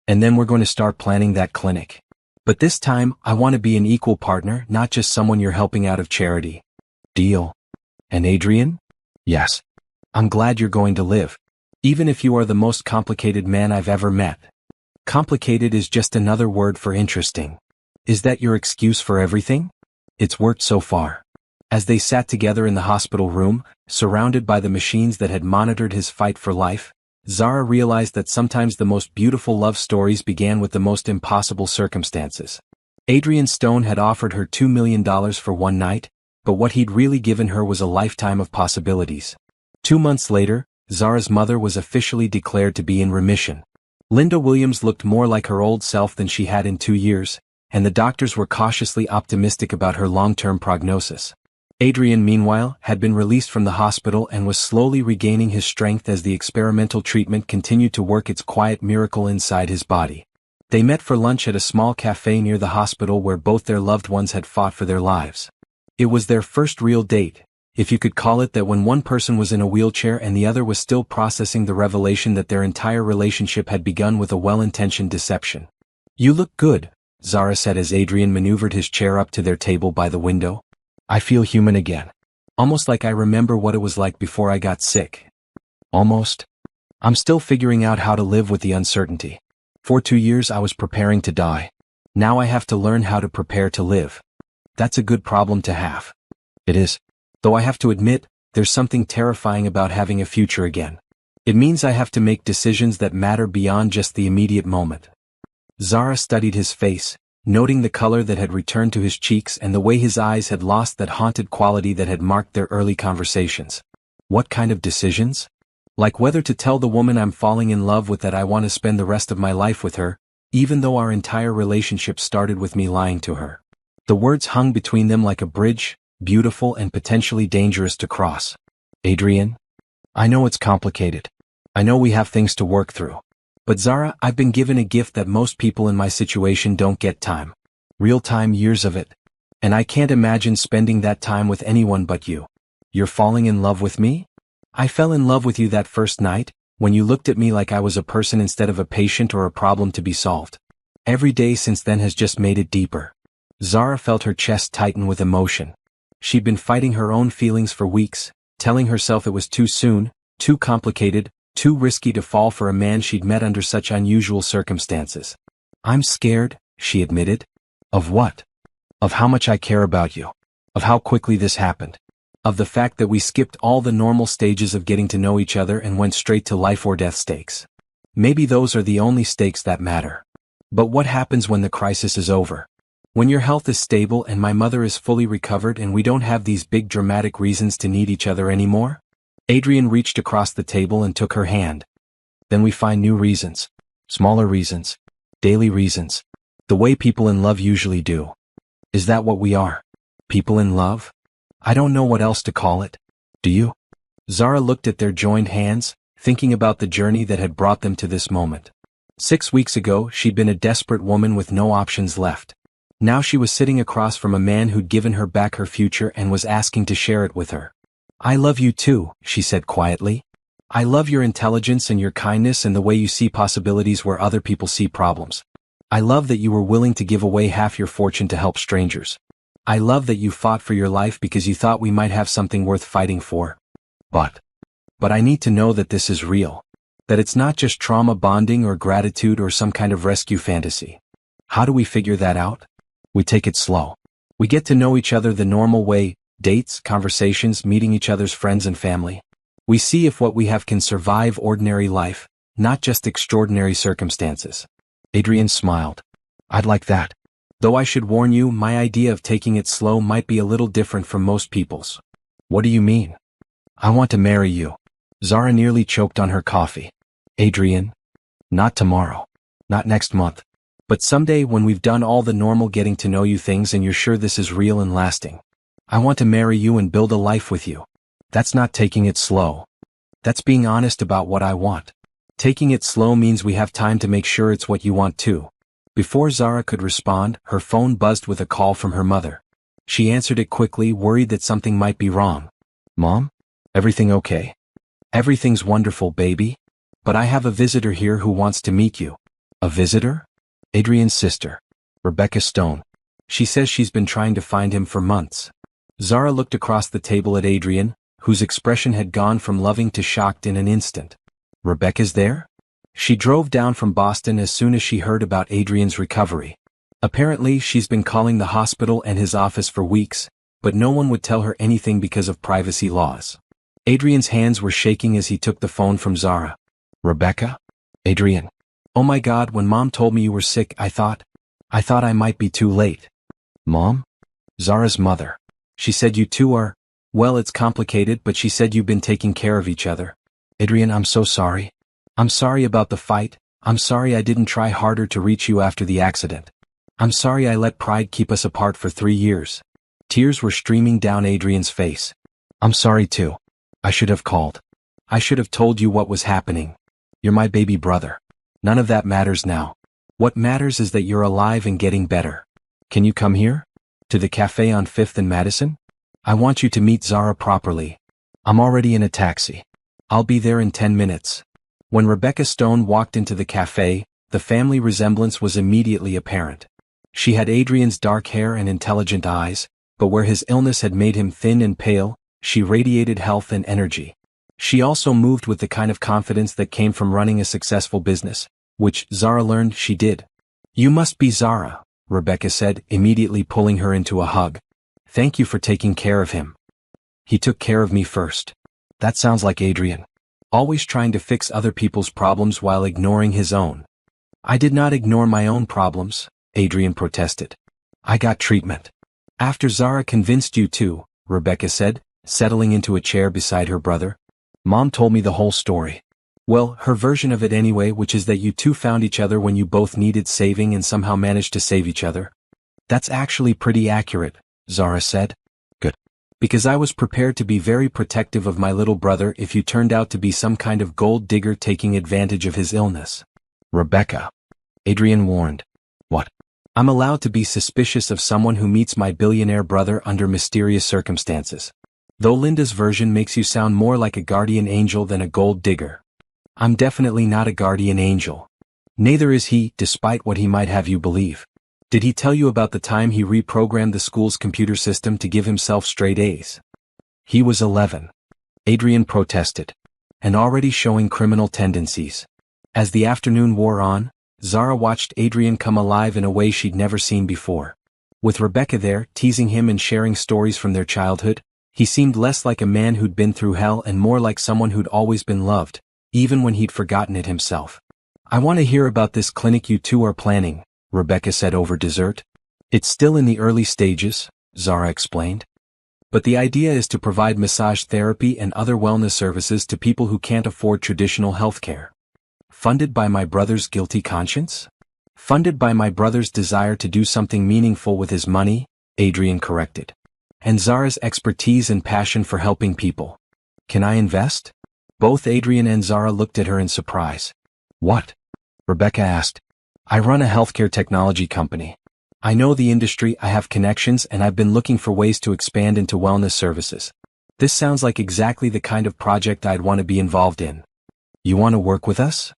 And then we're going to start planning that clinic. But this time, I want to be an equal partner, not just someone you're helping out of charity. Deal. And Adrian? Yes. I'm glad you're going to live. Even if you are the most complicated man I've ever met. Complicated is just another word for interesting. Is that your excuse for everything? It's worked so far. As they sat together in the hospital room, surrounded by the machines that had monitored his fight for life, Zara realized that sometimes the most beautiful love stories began with the most impossible circumstances. Adrian Stone had offered her $2 million for one night, but what he'd really given her was a lifetime of possibilities. 2 months later, Zara's mother was officially declared to be in remission. Linda Williams looked more like her old self than she had in 2 years, and the doctors were cautiously optimistic about her long-term prognosis. Adrian, meanwhile, had been released from the hospital and was slowly regaining his strength as the experimental treatment continued to work its quiet miracle inside his body. They met for lunch at a small cafe near the hospital where both their loved ones had fought for their lives. It was their first real date, if you could call it that, when one person was in a wheelchair and the other was still processing the revelation that their entire relationship had begun with a well-intentioned deception. "You look good," Zara said as Adrian maneuvered his chair up to their table by the window. "I feel human again. Almost like I remember what it was like before I got sick." "Almost? I'm still figuring out how to live with the uncertainty. For 2 years I was preparing to die. Now I have to learn how to prepare to live. That's a good problem to have." "It is. Though I have to admit, there's something terrifying about having a future again. It means I have to make decisions that matter beyond just the immediate moment." Zara studied his face, noting the color that had returned to his cheeks and the way his eyes had lost that haunted quality that had marked their early conversations. "What kind of decisions? Like whether to tell the woman I'm falling in love with that I want to spend the rest of my life with her, even though our entire relationship started with me lying to her." The words hung between them like a bridge, beautiful and potentially dangerous to cross. "Adrian? I know it's complicated. I know we have things to work through. But Zara, I've been given a gift that most people in my situation don't get: time. Real time, years of it. And I can't imagine spending that time with anyone but you. You're falling in love with me? I fell in love with you that first night, when you looked at me like I was a person instead of a patient or a problem to be solved. Every day since then has just made it deeper." Zara felt her chest tighten with emotion. She'd been fighting her own feelings for weeks, telling herself it was too soon, too complicated, too risky to fall for a man she'd met under such unusual circumstances. "I'm scared," she admitted. "Of what?" "Of how much I care about you. Of how quickly this happened. Of the fact that we skipped all the normal stages of getting to know each other and went straight to life or death stakes. Maybe those are the only stakes that matter. But what happens when the crisis is over? When your health is stable and my mother is fully recovered and we don't have these big dramatic reasons to need each other anymore?" Adrian reached across the table and took her hand. "Then we find new reasons. Smaller reasons. Daily reasons. The way people in love usually do. Is that what we are? People in love? I don't know what else to call it. Do you?" Zara looked at their joined hands, thinking about the journey that had brought them to this moment. 6 weeks ago, she'd been a desperate woman with no options left. Now she was sitting across from a man who'd given her back her future and was asking to share it with her. "I love you too," she said quietly. "I love your intelligence and your kindness and the way you see possibilities where other people see problems. I love that you were willing to give away half your fortune to help strangers. I love that you fought for your life because you thought we might have something worth fighting for. But I need to know that this is real. That it's not just trauma bonding or gratitude or some kind of rescue fantasy. How do we figure that out? We take it slow. We get to know each other the normal way: dates, conversations, meeting each other's friends and family. We see if what we have can survive ordinary life, not just extraordinary circumstances." Adrian smiled. "I'd like that. Though I should warn you, my idea of taking it slow might be a little different from most people's." "What do you mean?" "I want to marry you." Zara nearly choked on her coffee. "Adrian? Not tomorrow. Not next month. But someday when we've done all the normal getting to know you things and you're sure this is real and lasting. I want to marry you and build a life with you. That's not taking it slow." That's being honest about what I want. Taking it slow means we have time to make sure it's what you want too. Before Zara could respond, her phone buzzed with a call from her mother. She answered it quickly, worried that something might be wrong. Mom? Everything okay? Everything's wonderful, baby. But I have a visitor here who wants to meet you. A visitor? Adrian's sister, Rebecca Stone. She says she's been trying to find him for months. Zara looked across the table at Adrian, whose expression had gone from loving to shocked in an instant. Rebecca's there? She drove down from Boston as soon as she heard about Adrian's recovery. Apparently, she's been calling the hospital and his office for weeks, but no one would tell her anything because of privacy laws. Adrian's hands were shaking as he took the phone from Zara. Rebecca? Adrian. Oh my God, when Mom told me you were sick, I thought I might be too late. Mom? Zara's mother. She said you two are, well, it's complicated, but she said you've been taking care of each other. Adrian, I'm so sorry. I'm sorry about the fight. I'm sorry I didn't try harder to reach you after the accident. I'm sorry I let pride keep us apart for 3 years. Tears were streaming down Adrian's face. I'm sorry too. I should have called. I should have told you what was happening. You're my baby brother. None of that matters now. What matters is that you're alive and getting better. Can you come here? To the cafe on 5th and Madison? I want you to meet Zara properly. I'm already in a taxi. I'll be there in 10 minutes. When Rebecca Stone walked into the cafe, the family resemblance was immediately apparent. She had Adrian's dark hair and intelligent eyes, but where his illness had made him thin and pale, she radiated health and energy. She also moved with the kind of confidence that came from running a successful business, which Zara learned she did. You must be Zara, Rebecca said, immediately pulling her into a hug. Thank you for taking care of him. He took care of me first. That sounds like Adrian. Always trying to fix other people's problems while ignoring his own. I did not ignore my own problems, Adrian protested. I got treatment. After Zara convinced you to, Rebecca said, settling into a chair beside her brother. Mom told me the whole story. Well, her version of it anyway, which is that you two found each other when you both needed saving and somehow managed to save each other. That's actually pretty accurate, Zara said. Good. Because I was prepared to be very protective of my little brother if you turned out to be some kind of gold digger taking advantage of his illness. Rebecca. Adrian warned. What? I'm allowed to be suspicious of someone who meets my billionaire brother under mysterious circumstances. Though Linda's version makes you sound more like a guardian angel than a gold digger. I'm definitely not a guardian angel. Neither is he, despite what he might have you believe. Did he tell you about the time he reprogrammed the school's computer system to give himself straight A's? He was 11. Adrian protested. And already showing criminal tendencies. As the afternoon wore on, Zara watched Adrian come alive in a way she'd never seen before. With Rebecca there, teasing him and sharing stories from their childhood, he seemed less like a man who'd been through hell and more like someone who'd always been loved, even when he'd forgotten it himself. I want to hear about this clinic you two are planning, Rebecca said over dessert. It's still in the early stages, Zara explained. But the idea is to provide massage therapy and other wellness services to people who can't afford traditional healthcare. Funded by my brother's guilty conscience? Funded by my brother's desire to do something meaningful with his money, Adrian corrected. And Zara's expertise and passion for helping people. Can I invest? Both Adrian and Zara looked at her in surprise. What? Rebecca asked. I run a healthcare technology company. I know the industry, I have connections, and I've been looking for ways to expand into wellness services. This sounds like exactly the kind of project I'd want to be involved in. You want to work with us?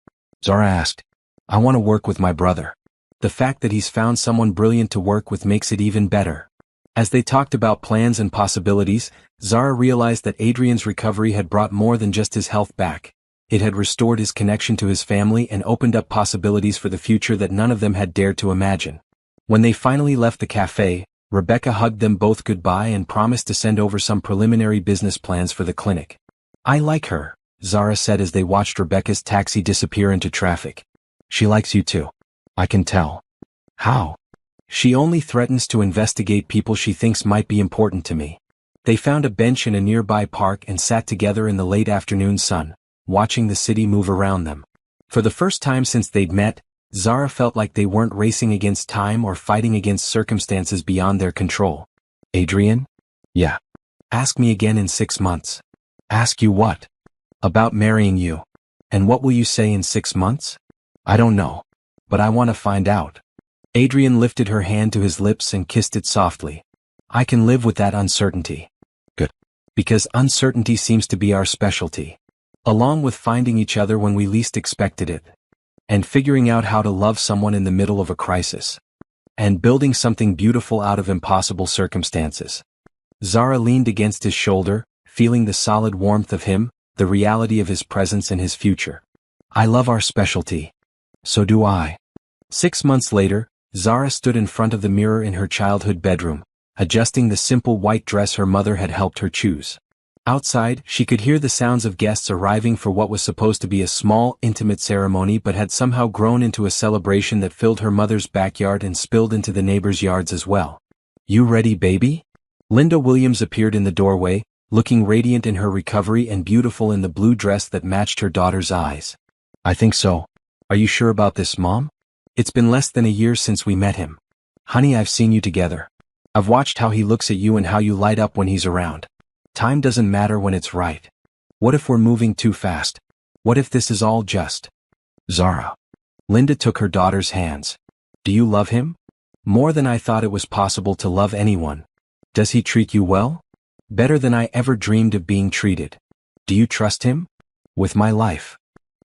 Zara asked. I want to work with my brother. The fact that he's found someone brilliant to work with makes it even better. As they talked about plans and possibilities, Zara realized that Adrian's recovery had brought more than just his health back. It had restored his connection to his family and opened up possibilities for the future that none of them had dared to imagine. When they finally left the cafe, Rebecca hugged them both goodbye and promised to send over some preliminary business plans for the clinic. I like her, Zara said as they watched Rebecca's taxi disappear into traffic. She likes you too. I can tell. How? She only threatens to investigate people she thinks might be important to me. They found a bench in a nearby park and sat together in the late afternoon sun, watching the city move around them. For the first time since they'd met, Zara felt like they weren't racing against time or fighting against circumstances beyond their control. Adrian? Yeah. Ask me again in 6 months. Ask you what? About marrying you. And what will you say in 6 months? I don't know. But I want to find out. Adrian lifted her hand to his lips and kissed it softly. I can live with that uncertainty. Good. Because uncertainty seems to be our specialty. Along with finding each other when we least expected it. And figuring out how to love someone in the middle of a crisis. And building something beautiful out of impossible circumstances. Zara leaned against his shoulder, feeling the solid warmth of him, the reality of his presence and his future. I love our specialty. So do I. 6 months later, Zara stood in front of the mirror in her childhood bedroom, adjusting the simple white dress her mother had helped her choose. Outside, she could hear the sounds of guests arriving for what was supposed to be a small, intimate ceremony but had somehow grown into a celebration that filled her mother's backyard and spilled into the neighbors' yards as well. You ready, baby? Linda Williams appeared in the doorway, looking radiant in her recovery and beautiful in the blue dress that matched her daughter's eyes. I think so. Are you sure about this, Mom? It's been less than a year since we met him. Honey, I've seen you together. I've watched how he looks at you and how you light up when he's around. Time doesn't matter when it's right. What if we're moving too fast? What if this is all just? Zara. Linda took her daughter's hands. Do you love him? More than I thought it was possible to love anyone. Does he treat you well? Better than I ever dreamed of being treated. Do you trust him? With my life.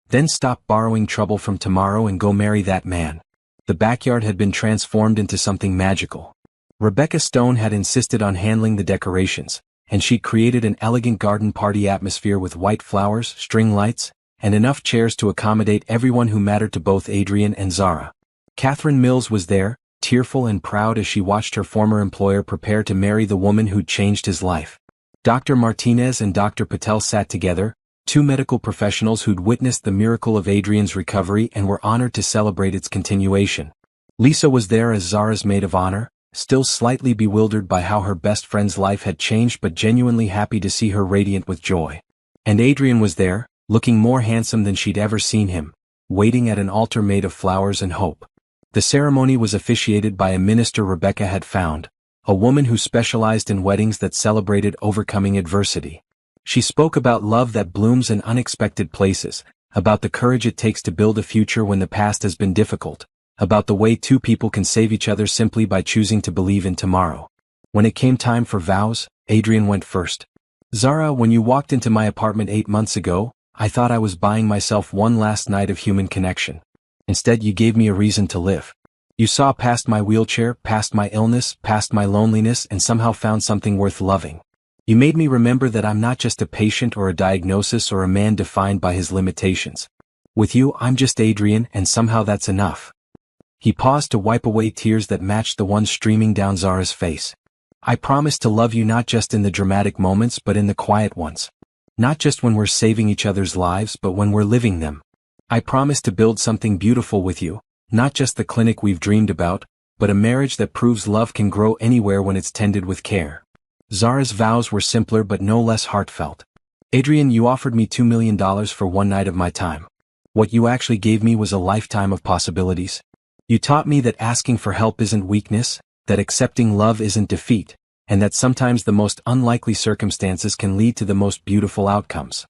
Then stop borrowing trouble from tomorrow and go marry that man. The backyard had been transformed into something magical. Rebecca Stone had insisted on handling the decorations, and she'd created an elegant garden party atmosphere with white flowers, string lights, and enough chairs to accommodate everyone who mattered to both Adrian and Zara. Catherine Mills was there, tearful and proud as she watched her former employer prepare to marry the woman who'd changed his life. Dr. Martinez and Dr. Patel sat together, two medical professionals who'd witnessed the miracle of Adrian's recovery and were honored to celebrate its continuation. Lisa was there as Zara's maid of honor, still slightly bewildered by how her best friend's life had changed but genuinely happy to see her radiant with joy. And Adrian was there, looking more handsome than she'd ever seen him, waiting at an altar made of flowers and hope. The ceremony was officiated by a minister Rebecca had found, a woman who specialized in weddings that celebrated overcoming adversity. She spoke about love that blooms in unexpected places, about the courage it takes to build a future when the past has been difficult, about the way two people can save each other simply by choosing to believe in tomorrow. When it came time for vows, Adrian went first. Zara, when you walked into my apartment 8 months ago, I thought I was buying myself one last night of human connection. Instead, you gave me a reason to live. You saw past my wheelchair, past my illness, past my loneliness, and somehow found something worth loving. You made me remember that I'm not just a patient or a diagnosis or a man defined by his limitations. With you, I'm just Adrian, and somehow that's enough. He paused to wipe away tears that matched the ones streaming down Zara's face. I promise to love you not just in the dramatic moments but in the quiet ones. Not just when we're saving each other's lives but when we're living them. I promise to build something beautiful with you, not just the clinic we've dreamed about, but a marriage that proves love can grow anywhere when it's tended with care. Zara's vows were simpler but no less heartfelt. Adrian, you offered me $2 million for one night of my time. What you actually gave me was a lifetime of possibilities. You taught me that asking for help isn't weakness, that accepting love isn't defeat, and that sometimes the most unlikely circumstances can lead to the most beautiful outcomes.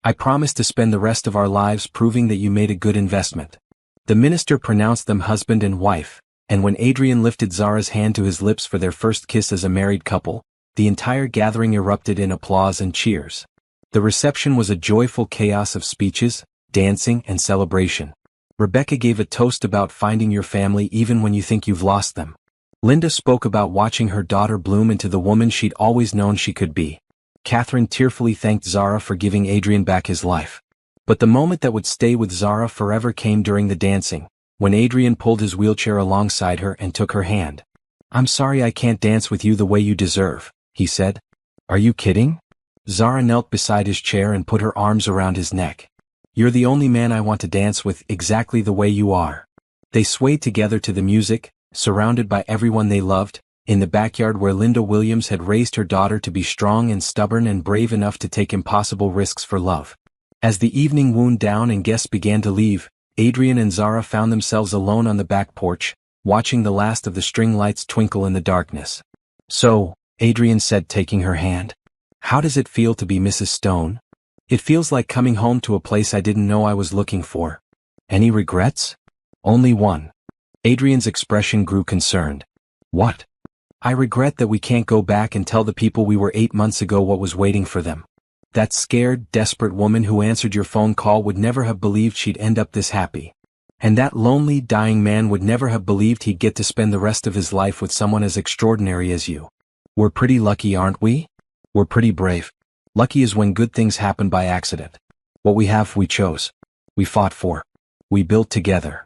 I promise to spend the rest of our lives proving that you made a good investment. The minister pronounced them husband and wife, and when Adrian lifted Zara's hand to his lips for their first kiss as a married couple, the entire gathering erupted in applause and cheers. The reception was a joyful chaos of speeches, dancing, and celebration. Rebecca gave a toast about finding your family even when you think you've lost them. Linda spoke about watching her daughter bloom into the woman she'd always known she could be. Catherine tearfully thanked Zara for giving Adrian back his life. But the moment that would stay with Zara forever came during the dancing, when Adrian pulled his wheelchair alongside her and took her hand. I'm sorry I can't dance with you the way you deserve, he said. Are you kidding? Zara knelt beside his chair and put her arms around his neck. You're the only man I want to dance with exactly the way you are. They swayed together to the music, surrounded by everyone they loved, in the backyard where Linda Williams had raised her daughter to be strong and stubborn and brave enough to take impossible risks for love. As the evening wound down and guests began to leave, Adrian and Zara found themselves alone on the back porch, watching the last of the string lights twinkle in the darkness. So, Adrian said, taking her hand, how does it feel to be Mrs. Stone? It feels like coming home to a place I didn't know I was looking for. Any regrets? Only one. Adrian's expression grew concerned. What? I regret that we can't go back and tell the people we were 8 months ago what was waiting for them. That scared, desperate woman who answered your phone call would never have believed she'd end up this happy. And that lonely, dying man would never have believed he'd get to spend the rest of his life with someone as extraordinary as you. We're pretty lucky, aren't we? We're pretty brave. Lucky is when good things happen by accident. What we have, we chose. We fought for. We built together.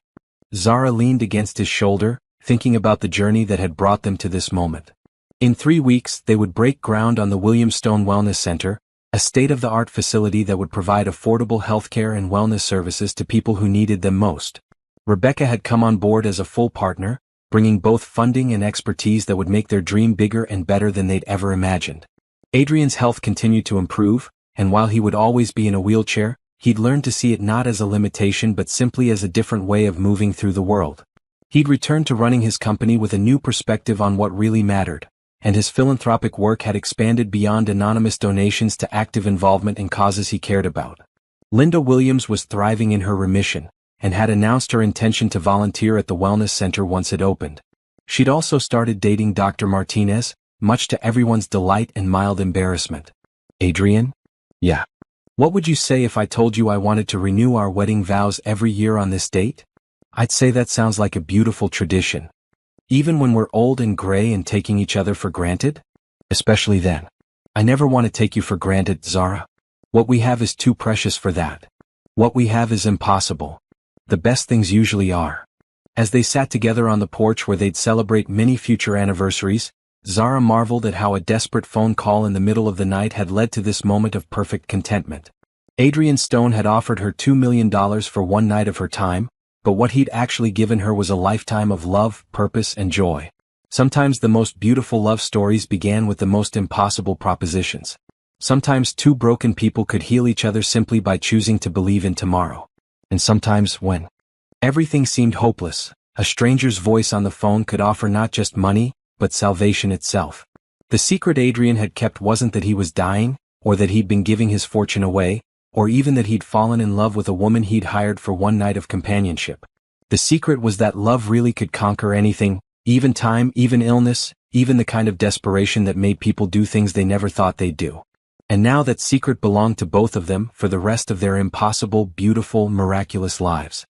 Zara leaned against his shoulder, thinking about the journey that had brought them to this moment. In 3 weeks, they would break ground on the Williamstone Wellness Center, a state-of-the-art facility that would provide affordable healthcare and wellness services to people who needed them most. Rebecca had come on board as a full partner, bringing both funding and expertise that would make their dream bigger and better than they'd ever imagined. Adrian's health continued to improve, and while he would always be in a wheelchair, he'd learned to see it not as a limitation but simply as a different way of moving through the world. He'd returned to running his company with a new perspective on what really mattered, and his philanthropic work had expanded beyond anonymous donations to active involvement in causes he cared about. Linda Williams was thriving in her remission, and had announced her intention to volunteer at the wellness center once it opened. She'd also started dating Dr. Martinez, much to everyone's delight and mild embarrassment. Adrian? Yeah. What would you say if I told you I wanted to renew our wedding vows every year on this date? I'd say that sounds like a beautiful tradition. Even when we're old and gray and taking each other for granted? Especially then. I never want to take you for granted, Zara. What we have is too precious for that. What we have is impossible. The best things usually are. As they sat together on the porch where they'd celebrate many future anniversaries, Zara marveled at how a desperate phone call in the middle of the night had led to this moment of perfect contentment. Adrian Stone had offered her $2 million for one night of her time, but what he'd actually given her was a lifetime of love, purpose, and joy. Sometimes the most beautiful love stories began with the most impossible propositions. Sometimes two broken people could heal each other simply by choosing to believe in tomorrow. And sometimes, when everything seemed hopeless, a stranger's voice on the phone could offer not just money, but salvation itself. The secret Adrian had kept wasn't that he was dying, or that he'd been giving his fortune away, or even that he'd fallen in love with a woman he'd hired for one night of companionship. The secret was that love really could conquer anything, even time, even illness, even the kind of desperation that made people do things they never thought they'd do. And now that secret belonged to both of them for the rest of their impossible, beautiful, miraculous lives.